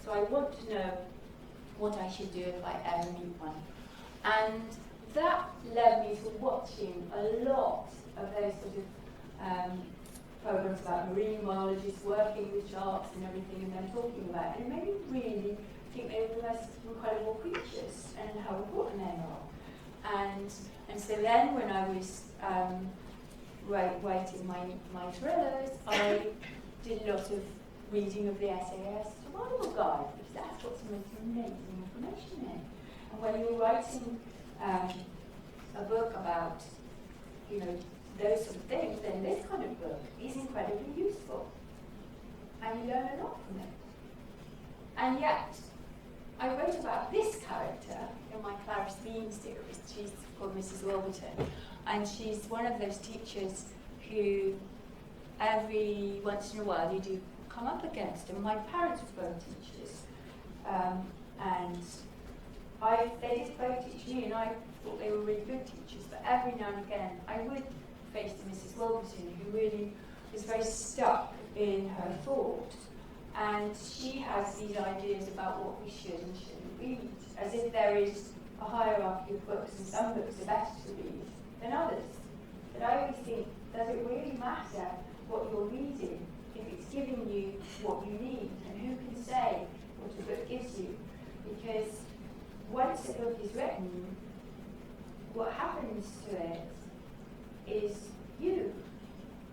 So I want to know what I should do if I ever meet one. And that led me to watching a lot of those sort of programs about marine biologists working with sharks and everything, and then talking about it. And it made me really think they were the most incredible creatures and how important they are. And so then when I was writing my thrillers, I did a lot of reading of the SAS Survival Guide, because that's got some amazing information in. And when you're writing a book about, those sort of things, then this kind of book is incredibly useful. And you learn a lot from it. And yet, I wrote about this character in my Clarice Bean series. She's called Mrs. Wilberton. And she's one of those teachers who every once in a while you do come up against. And my parents were both teachers. And they did both teach me, and I thought they were really good teachers. But every now and again, I would face Mrs. Wilberton, who really is very stuck in her thought. And she has these ideas about what we should and shouldn't read, as if there is a hierarchy of books, and some books are better to read than others. But I always think, does it really matter what you're reading if it's giving you what you need? And who can say what a book gives you? Because once a book is written, what happens to it is you.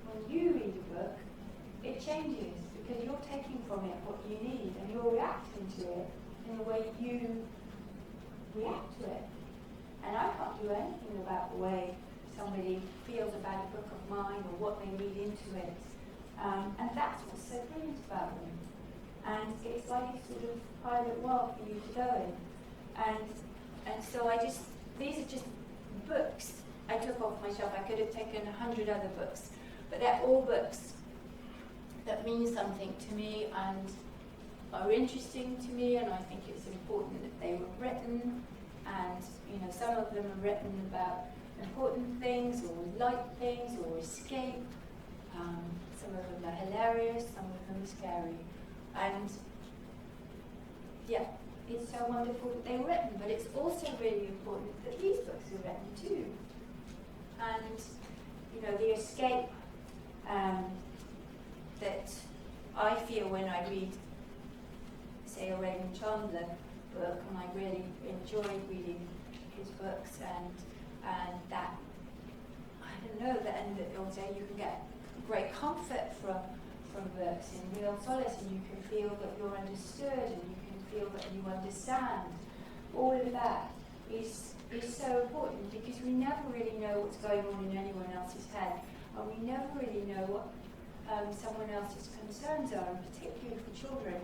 When you read a book, it changes, because you're taking from it what you need, and you're reacting to it in the way you react to it. And I can't do anything about the way somebody feels about a book of mine or what they read into it. And that's what's so brilliant about them. And it's like a sort of private world for you to go in. And so these are just books I took off my shelf. I could have taken 100 other books, but they're all books that mean something to me and are interesting to me, and I think it's important that they were written. And some of them are written about important things, or light things, or escape. Some of them are hilarious, some of them are scary. And yeah, it's so wonderful that they were written, but it's also really important that these books are written too. And the escape that I feel when I read, say, a Raymond Chandler book, and I really enjoy reading his books, and that, I don't know, that end of the day you can get great comfort from books and real solace, and you can feel that you're understood, and you can feel that you understand. All of that is so important, because we never really know what's going on in anyone else's head, and we never really know what someone else's concerns are, and particularly for children.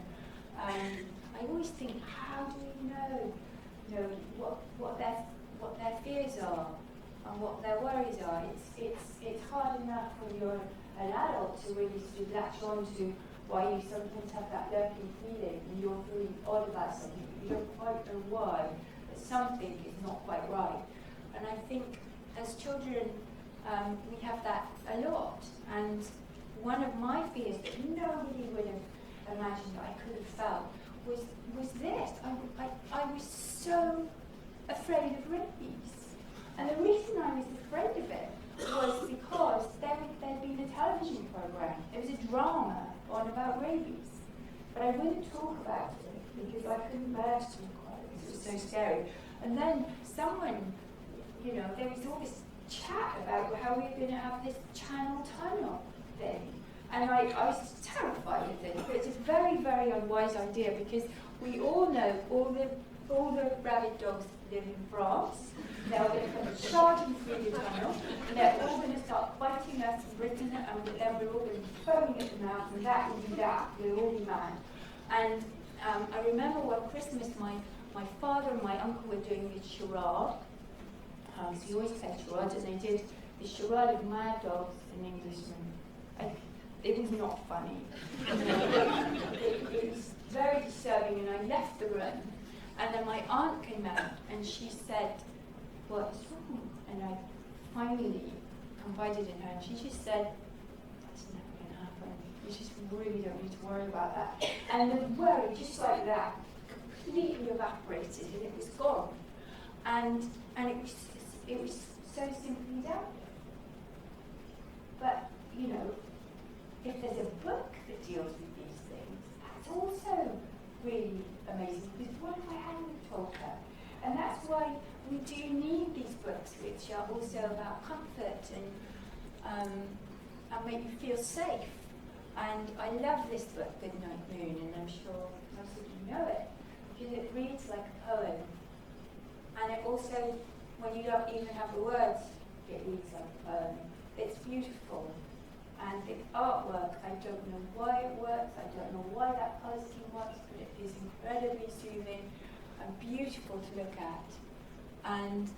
I always think, how do we know what their fears are and what their worries are? It's hard enough when you're an adult to really sort of latch on to why you sometimes have that lurking feeling and you're feeling odd about something, but you don't quite know why, but something is not quite right. And I think as children, we have that a lot. And one of my fears that nobody would have imagined I could have felt was this. I was so afraid of rabies. And the reason I was afraid of it was because there'd been a television program. It was a drama on about rabies. But I wouldn't talk about it because I couldn't bear to talk about it because it was so scary. And then someone, there was all this chat about how we were going to have this Channel Tunnel thing. And I was terrified of this, but it's a very, very unwise idea, because we all know all the all the rabid dogs live in France. They're going to come charging through the tunnel, and they're all going to start biting us in Britain, and then we're all going to be foaming at the mouth, and that will be that. We'll all be mad. And I remember one Christmas, my father and my uncle were doing this charade. So you always play charades, and they did this charade of mad dogs and Englishmen. It was not funny. It was very disturbing, and I left the room. And then my aunt came out, and she said, "What's wrong?" And I finally confided in her, and she just said, "That's never going to happen. You just really don't need to worry about that." And the worry, just like that, completely evaporated, and it was gone. And it was so simply dealt with. But, you know, if there's a book that deals with these things, that's also really amazing, because what if I hadn't told her? And that's why we do need these books, which are also about comfort and make you feel safe. And I love this book, Goodnight Moon, and I'm sure most of you know it, because it reads like a poem. And it also, when you don't even have the words, it reads like a poem. It's beautiful. And the artwork, I don't know why it works, I don't know why that colour scheme works, but it is incredibly soothing and beautiful to look at. And,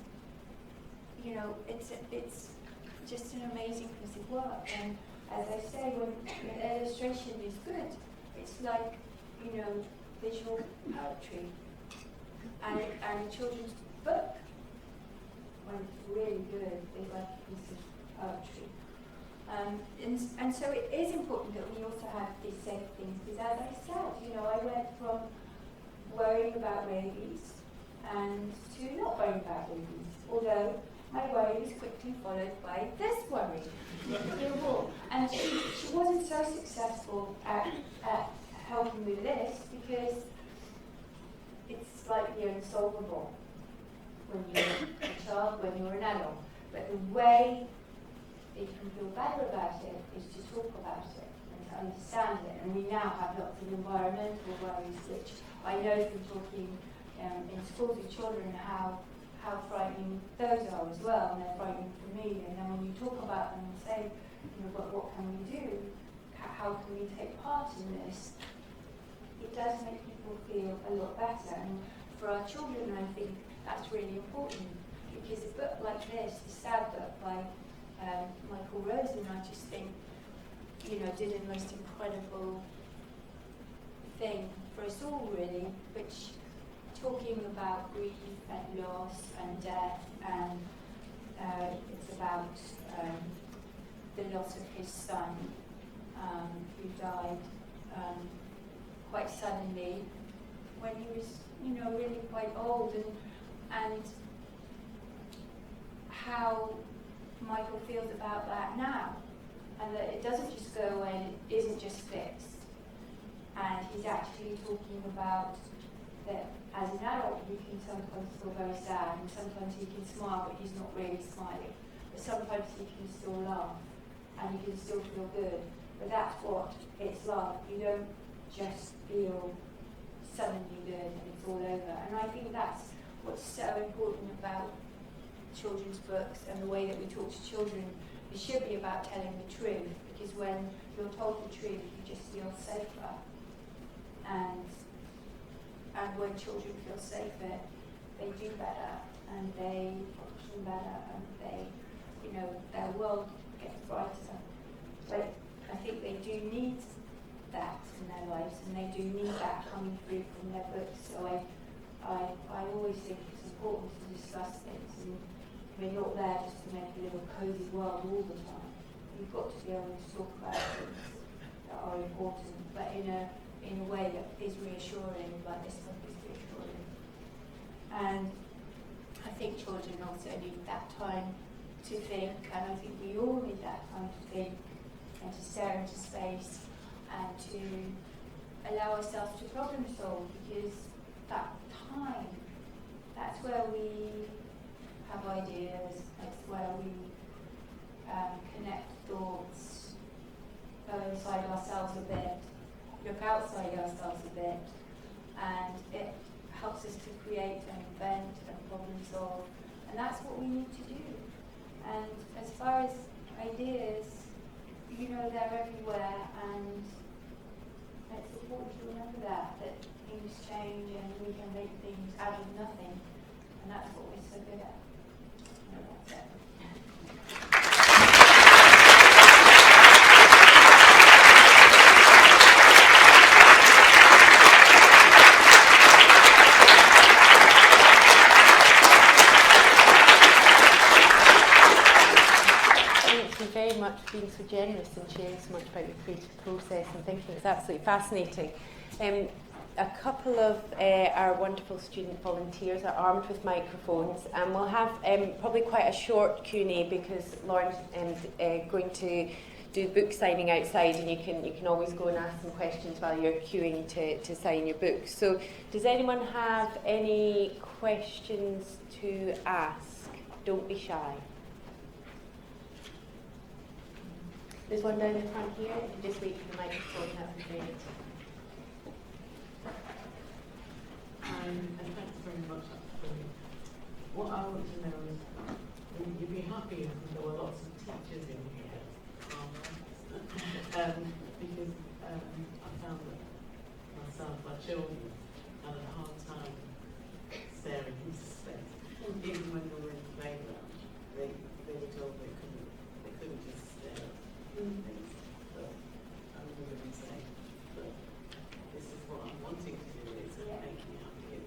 you know, it's just an amazing piece of work. And as I say, when the illustration is good, it's like, you know, visual poetry. And a children's book, when it's really good, is like a piece of poetry. And so it is important that we also have these safe things, because as I said, you know, I went from worrying about rabies and to not worrying about rabies, although my worry was quickly followed by this worry. And she wasn't so successful at helping with this, because it's slightly unsolvable when you're a child, when you're an adult. But the way that you can feel better about it is to talk about it and to understand it. And we now have lots of environmental worries, which I know from talking in schools with children how frightening those are as well, and they're frightening for me. And then when you talk about them and say, you know, what can we do? How can we take part in this? It does make people feel a lot better. And for our children, I think that's really important, because a book like this, the Sad Book by Michael Rosen, I just think, you know, did a most incredible thing for us all, really, which talking about grief and loss and death, and it's about the loss of his son, who died quite suddenly when he was, you know, really quite old, and how Michael feels about that now, and that it doesn't just go away and it isn't just fixed. And he's actually talking about that as an adult he can sometimes feel very sad, and sometimes he can smile but he's not really smiling, but sometimes he can still laugh and he can still feel good. But that's what it's like. You don't just feel suddenly good and it's all over. And I think that's what's so important about children's books and the way that we talk to children. It should be about telling the truth, because when you're told the truth, you just feel safer. And when children feel safer, they do better, and they function better, and they, you know, their world gets brighter. But I think they do need that in their lives, and they do need that coming through from their books. So I always think it's important to discuss things, and we're not there just to make a little cozy world all the time. You've got to be able to talk about things that are important, but in a way that is reassuring, like this book is reassuring. And I think children also need that time to think, and I think we all need that time to think and to stare into space and to allow ourselves to problem solve, because that time, that's where we have ideas, that's where we connect thoughts, go inside ourselves a bit, look outside ourselves a bit, and it helps helps us to create and invent and problem solve, and that's what we need to do. And as far as ideas, you know, they're everywhere, and it's important to remember that things change and we can make things out of nothing, and that's what we're so good at. No, that's it. Thank you very much for being so generous and sharing so much about your creative process and thinking. It's absolutely fascinating. A couple of our wonderful student volunteers are armed with microphones, and we'll have probably quite a short Q&A because Lauren's going to do book signing outside, and you can always go and ask some questions while you're queuing to sign your book. So does anyone have any questions to ask? Don't be shy. There's one down the front here. You can just wait for the microphone. That'd be great. And thanks very much. What I want to know is, will you be happy if there were lots of teachers in here? Because I found that myself, my children, had a hard time staring into space. Even when they were in the playground, they were told they couldn't just stare at things. But I'm going to say, but this is what I'm wanting to do, is make me happy.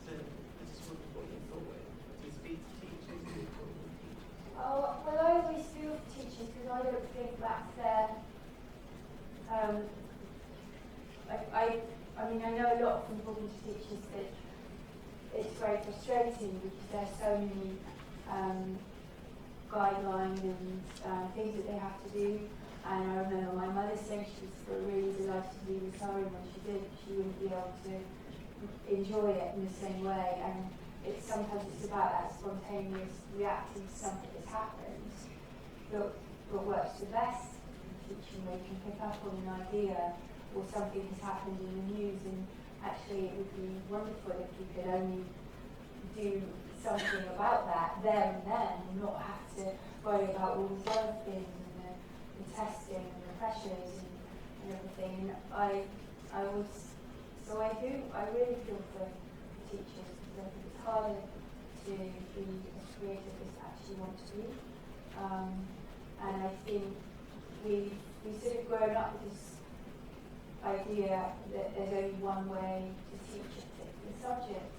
So I just wondered what you thought. Do you speak to teachers? Do you talk with teachers? Oh, well, I always feel for teachers because I don't think that's their. I mean, I know a lot from talking to teachers that it's very frustrating because there's so many guidelines and things that they have to do. And I remember my mother saying she was really delighted, really sorry when she did. She wouldn't be able to enjoy it in the same way. And sometimes it's about that spontaneous reacting to something that's happened that works the best in teaching, where you can pick up on an idea or something has happened in the news, and actually it would be wonderful if you could only do something about that there and then, and not have to worry about all these other things and the testing and the pressures and everything. And I really feel for teachers, because I think it's harder to be as creative as I actually want to be. And I think we sort of grown up with this idea that there's only one way to teach a particular subject,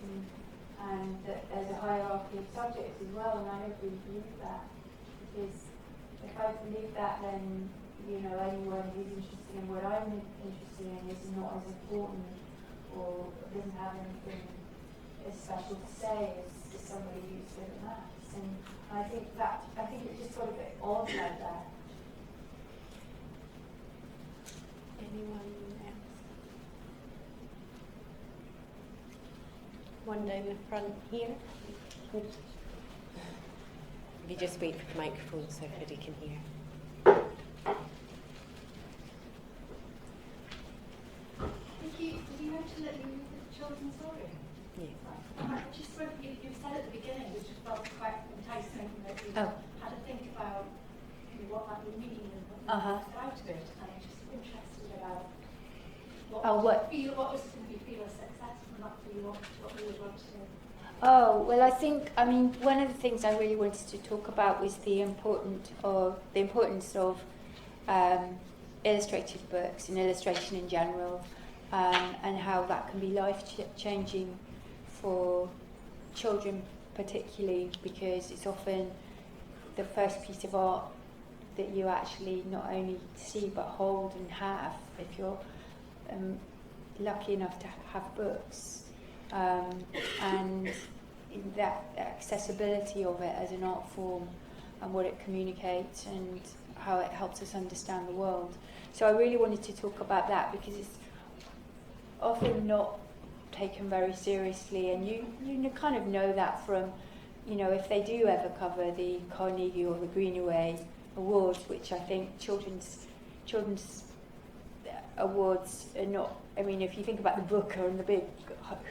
and that there's a hierarchy of subjects as well, and I don't really believe that, because if I believe that, then anyone who's interested in what I'm interested in is not as important or doesn't have anything as special to say as somebody who's good at maths. And I think it just got a bit odd like that. Anyone else? One down the front here. If you just wait for the microphone so everybody can hear. Did you mention that you read the children's story? Yeah. I just wondered, you said at the beginning, which felt quite enticing, that you had to think about what that would mean and what you got out of it. And I'm just interested about what was going to be feel a success and not for you, what we would want to do. Oh, well, I mean, one of the things I really wanted to talk about was the importance of illustrated books and illustration in general, and how that can be life-changing for children particularly, because it's often the first piece of art that you actually not only see but hold and have if you're lucky enough to have books. And that accessibility of it as an art form and what it communicates and how it helps us understand the world. So I really wanted to talk about that because it's often not taken very seriously, and you kind of know that from, if they do ever cover the Carnegie or the Greenaway Awards, which I think children's awards are not, I mean, if you think about the Booker and the big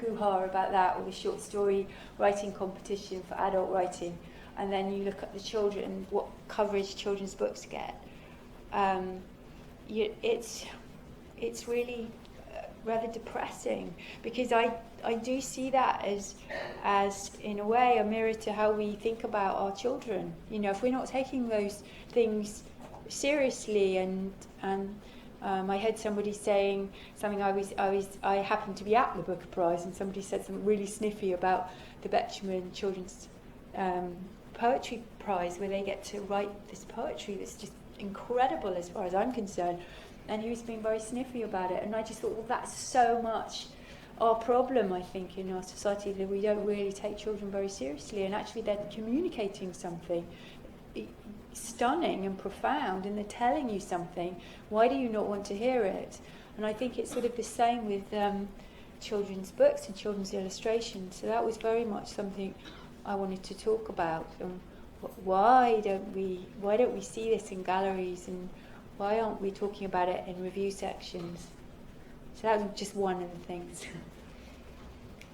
hoo-ha about that, or the short story writing competition for adult writing, and then you look at the children, what coverage children's books get, it's really rather depressing, because I do see that as in a way a mirror to how we think about our children. You know, if we're not taking those things seriously, and I heard somebody saying something. I happened to be at the Booker Prize, and somebody said something really sniffy about the Betjeman Children's Poetry Prize, where they get to write this poetry that's just incredible as far as I'm concerned. And he was being very sniffy about it, and I just thought, well, that's so much our problem, I think, in our society, that we don't really take children very seriously, and actually they're communicating something stunning and profound, and they're telling you something. Why do you not want to hear it? And I think it's sort of the same with children's books and children's illustrations. So that was very much something I wanted to talk about. Why don't we see this in galleries, and why aren't we talking about it in review sections? So that was just one of the things.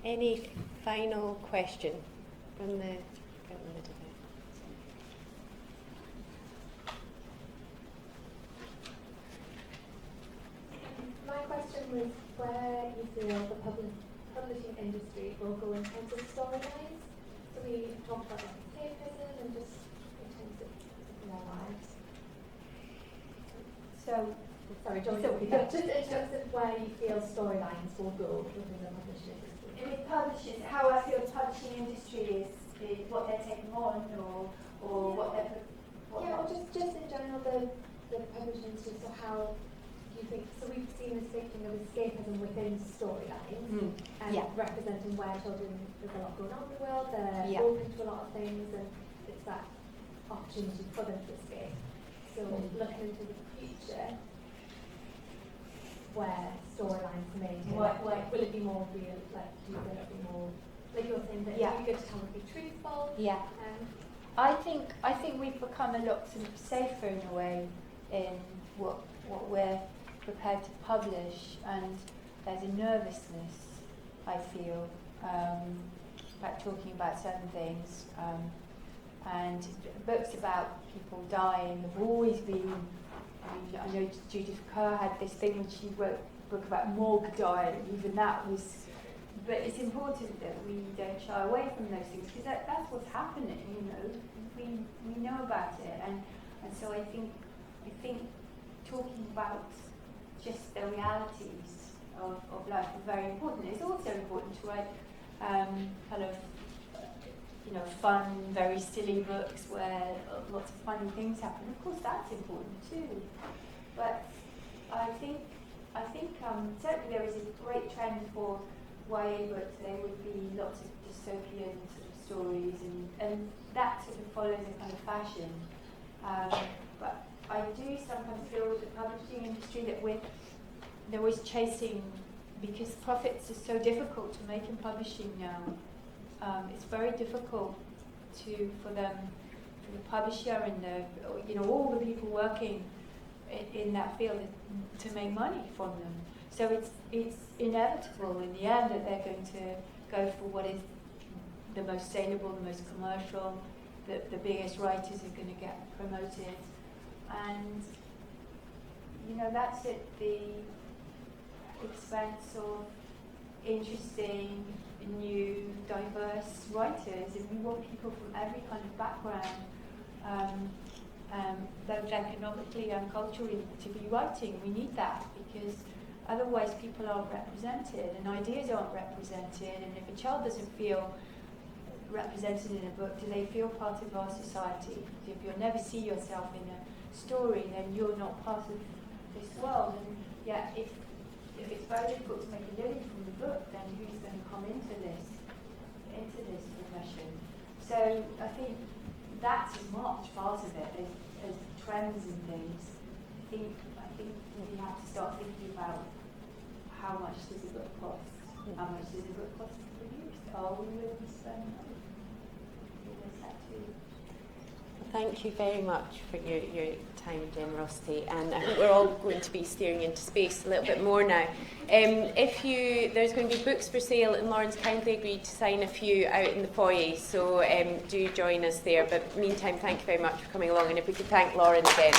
Any final question from the debate? My question was where you feel the publishing industry will go in terms of storylines. So we talked about escapism and just in terms of their lives. So, sorry, John, just in terms of where you feel storylines will go within the publishing industry. with publishers, how I feel the publishing industry is what they're taking on, or what they're Or just in general the publishing industry. So how do you think? So we've seen this big thing of escapism within storylines and representing where children, there's a lot going on in the world. They're open to a lot of things, and it's that opportunity for them to escape. So looking into the future, where storylines may will it be more real? Like, do you think it'll be more, like you're saying, that it's good to tell and be truthful? Yeah. I think we've become a lot sort of safer in a way in what we're prepared to publish, and there's a nervousness, I feel, about talking about certain things. And books about people dying have always been, I know Judith Kerr had this thing when she wrote a book about morgue dying, even that was, but it's important that we don't shy away from those things, because that's what's happening, you know, we know about it, and so I think talking about just the realities of life is very important. It's also important to write kind of, you know, fun, very silly books where lots of funny things happen. Of course, that's important too. But I think certainly there is a great trend for YA books. There would be lots of dystopian sort of stories, and that sort of follows a kind of fashion. But I do sometimes feel with the publishing industry that they're always chasing, because profits are so difficult to make in publishing now. It's very difficult for the publisher and all the people working in that field to make money from them. So it's inevitable in the end that they're going to go for what is the most saleable, the most commercial, the biggest writers are going to get promoted, and that's at the expense of interesting, new, diverse writers. And we want people from every kind of background, both economically and culturally, to be writing. We need that, because otherwise people aren't represented and ideas aren't represented, and if a child doesn't feel represented in a book, do they feel part of our society? If you'll never see yourself in a story, then you're not part of this world. And yet, if it's very difficult to make a living from the book, then who's going to come into this profession? So I think that's as much part of it as trends and things. I think we have to start thinking about how much does a book cost? How much does a book cost to produce? Are we willing to spend money? There's that too. Thank you very much for your time and generosity, and I think we're all going to be steering into space a little bit more now. There's going to be books for sale, and Lauren's kindly agreed to sign a few out in the foyer, so do join us there. But meantime, thank you very much for coming along, and if we could thank Lauren again.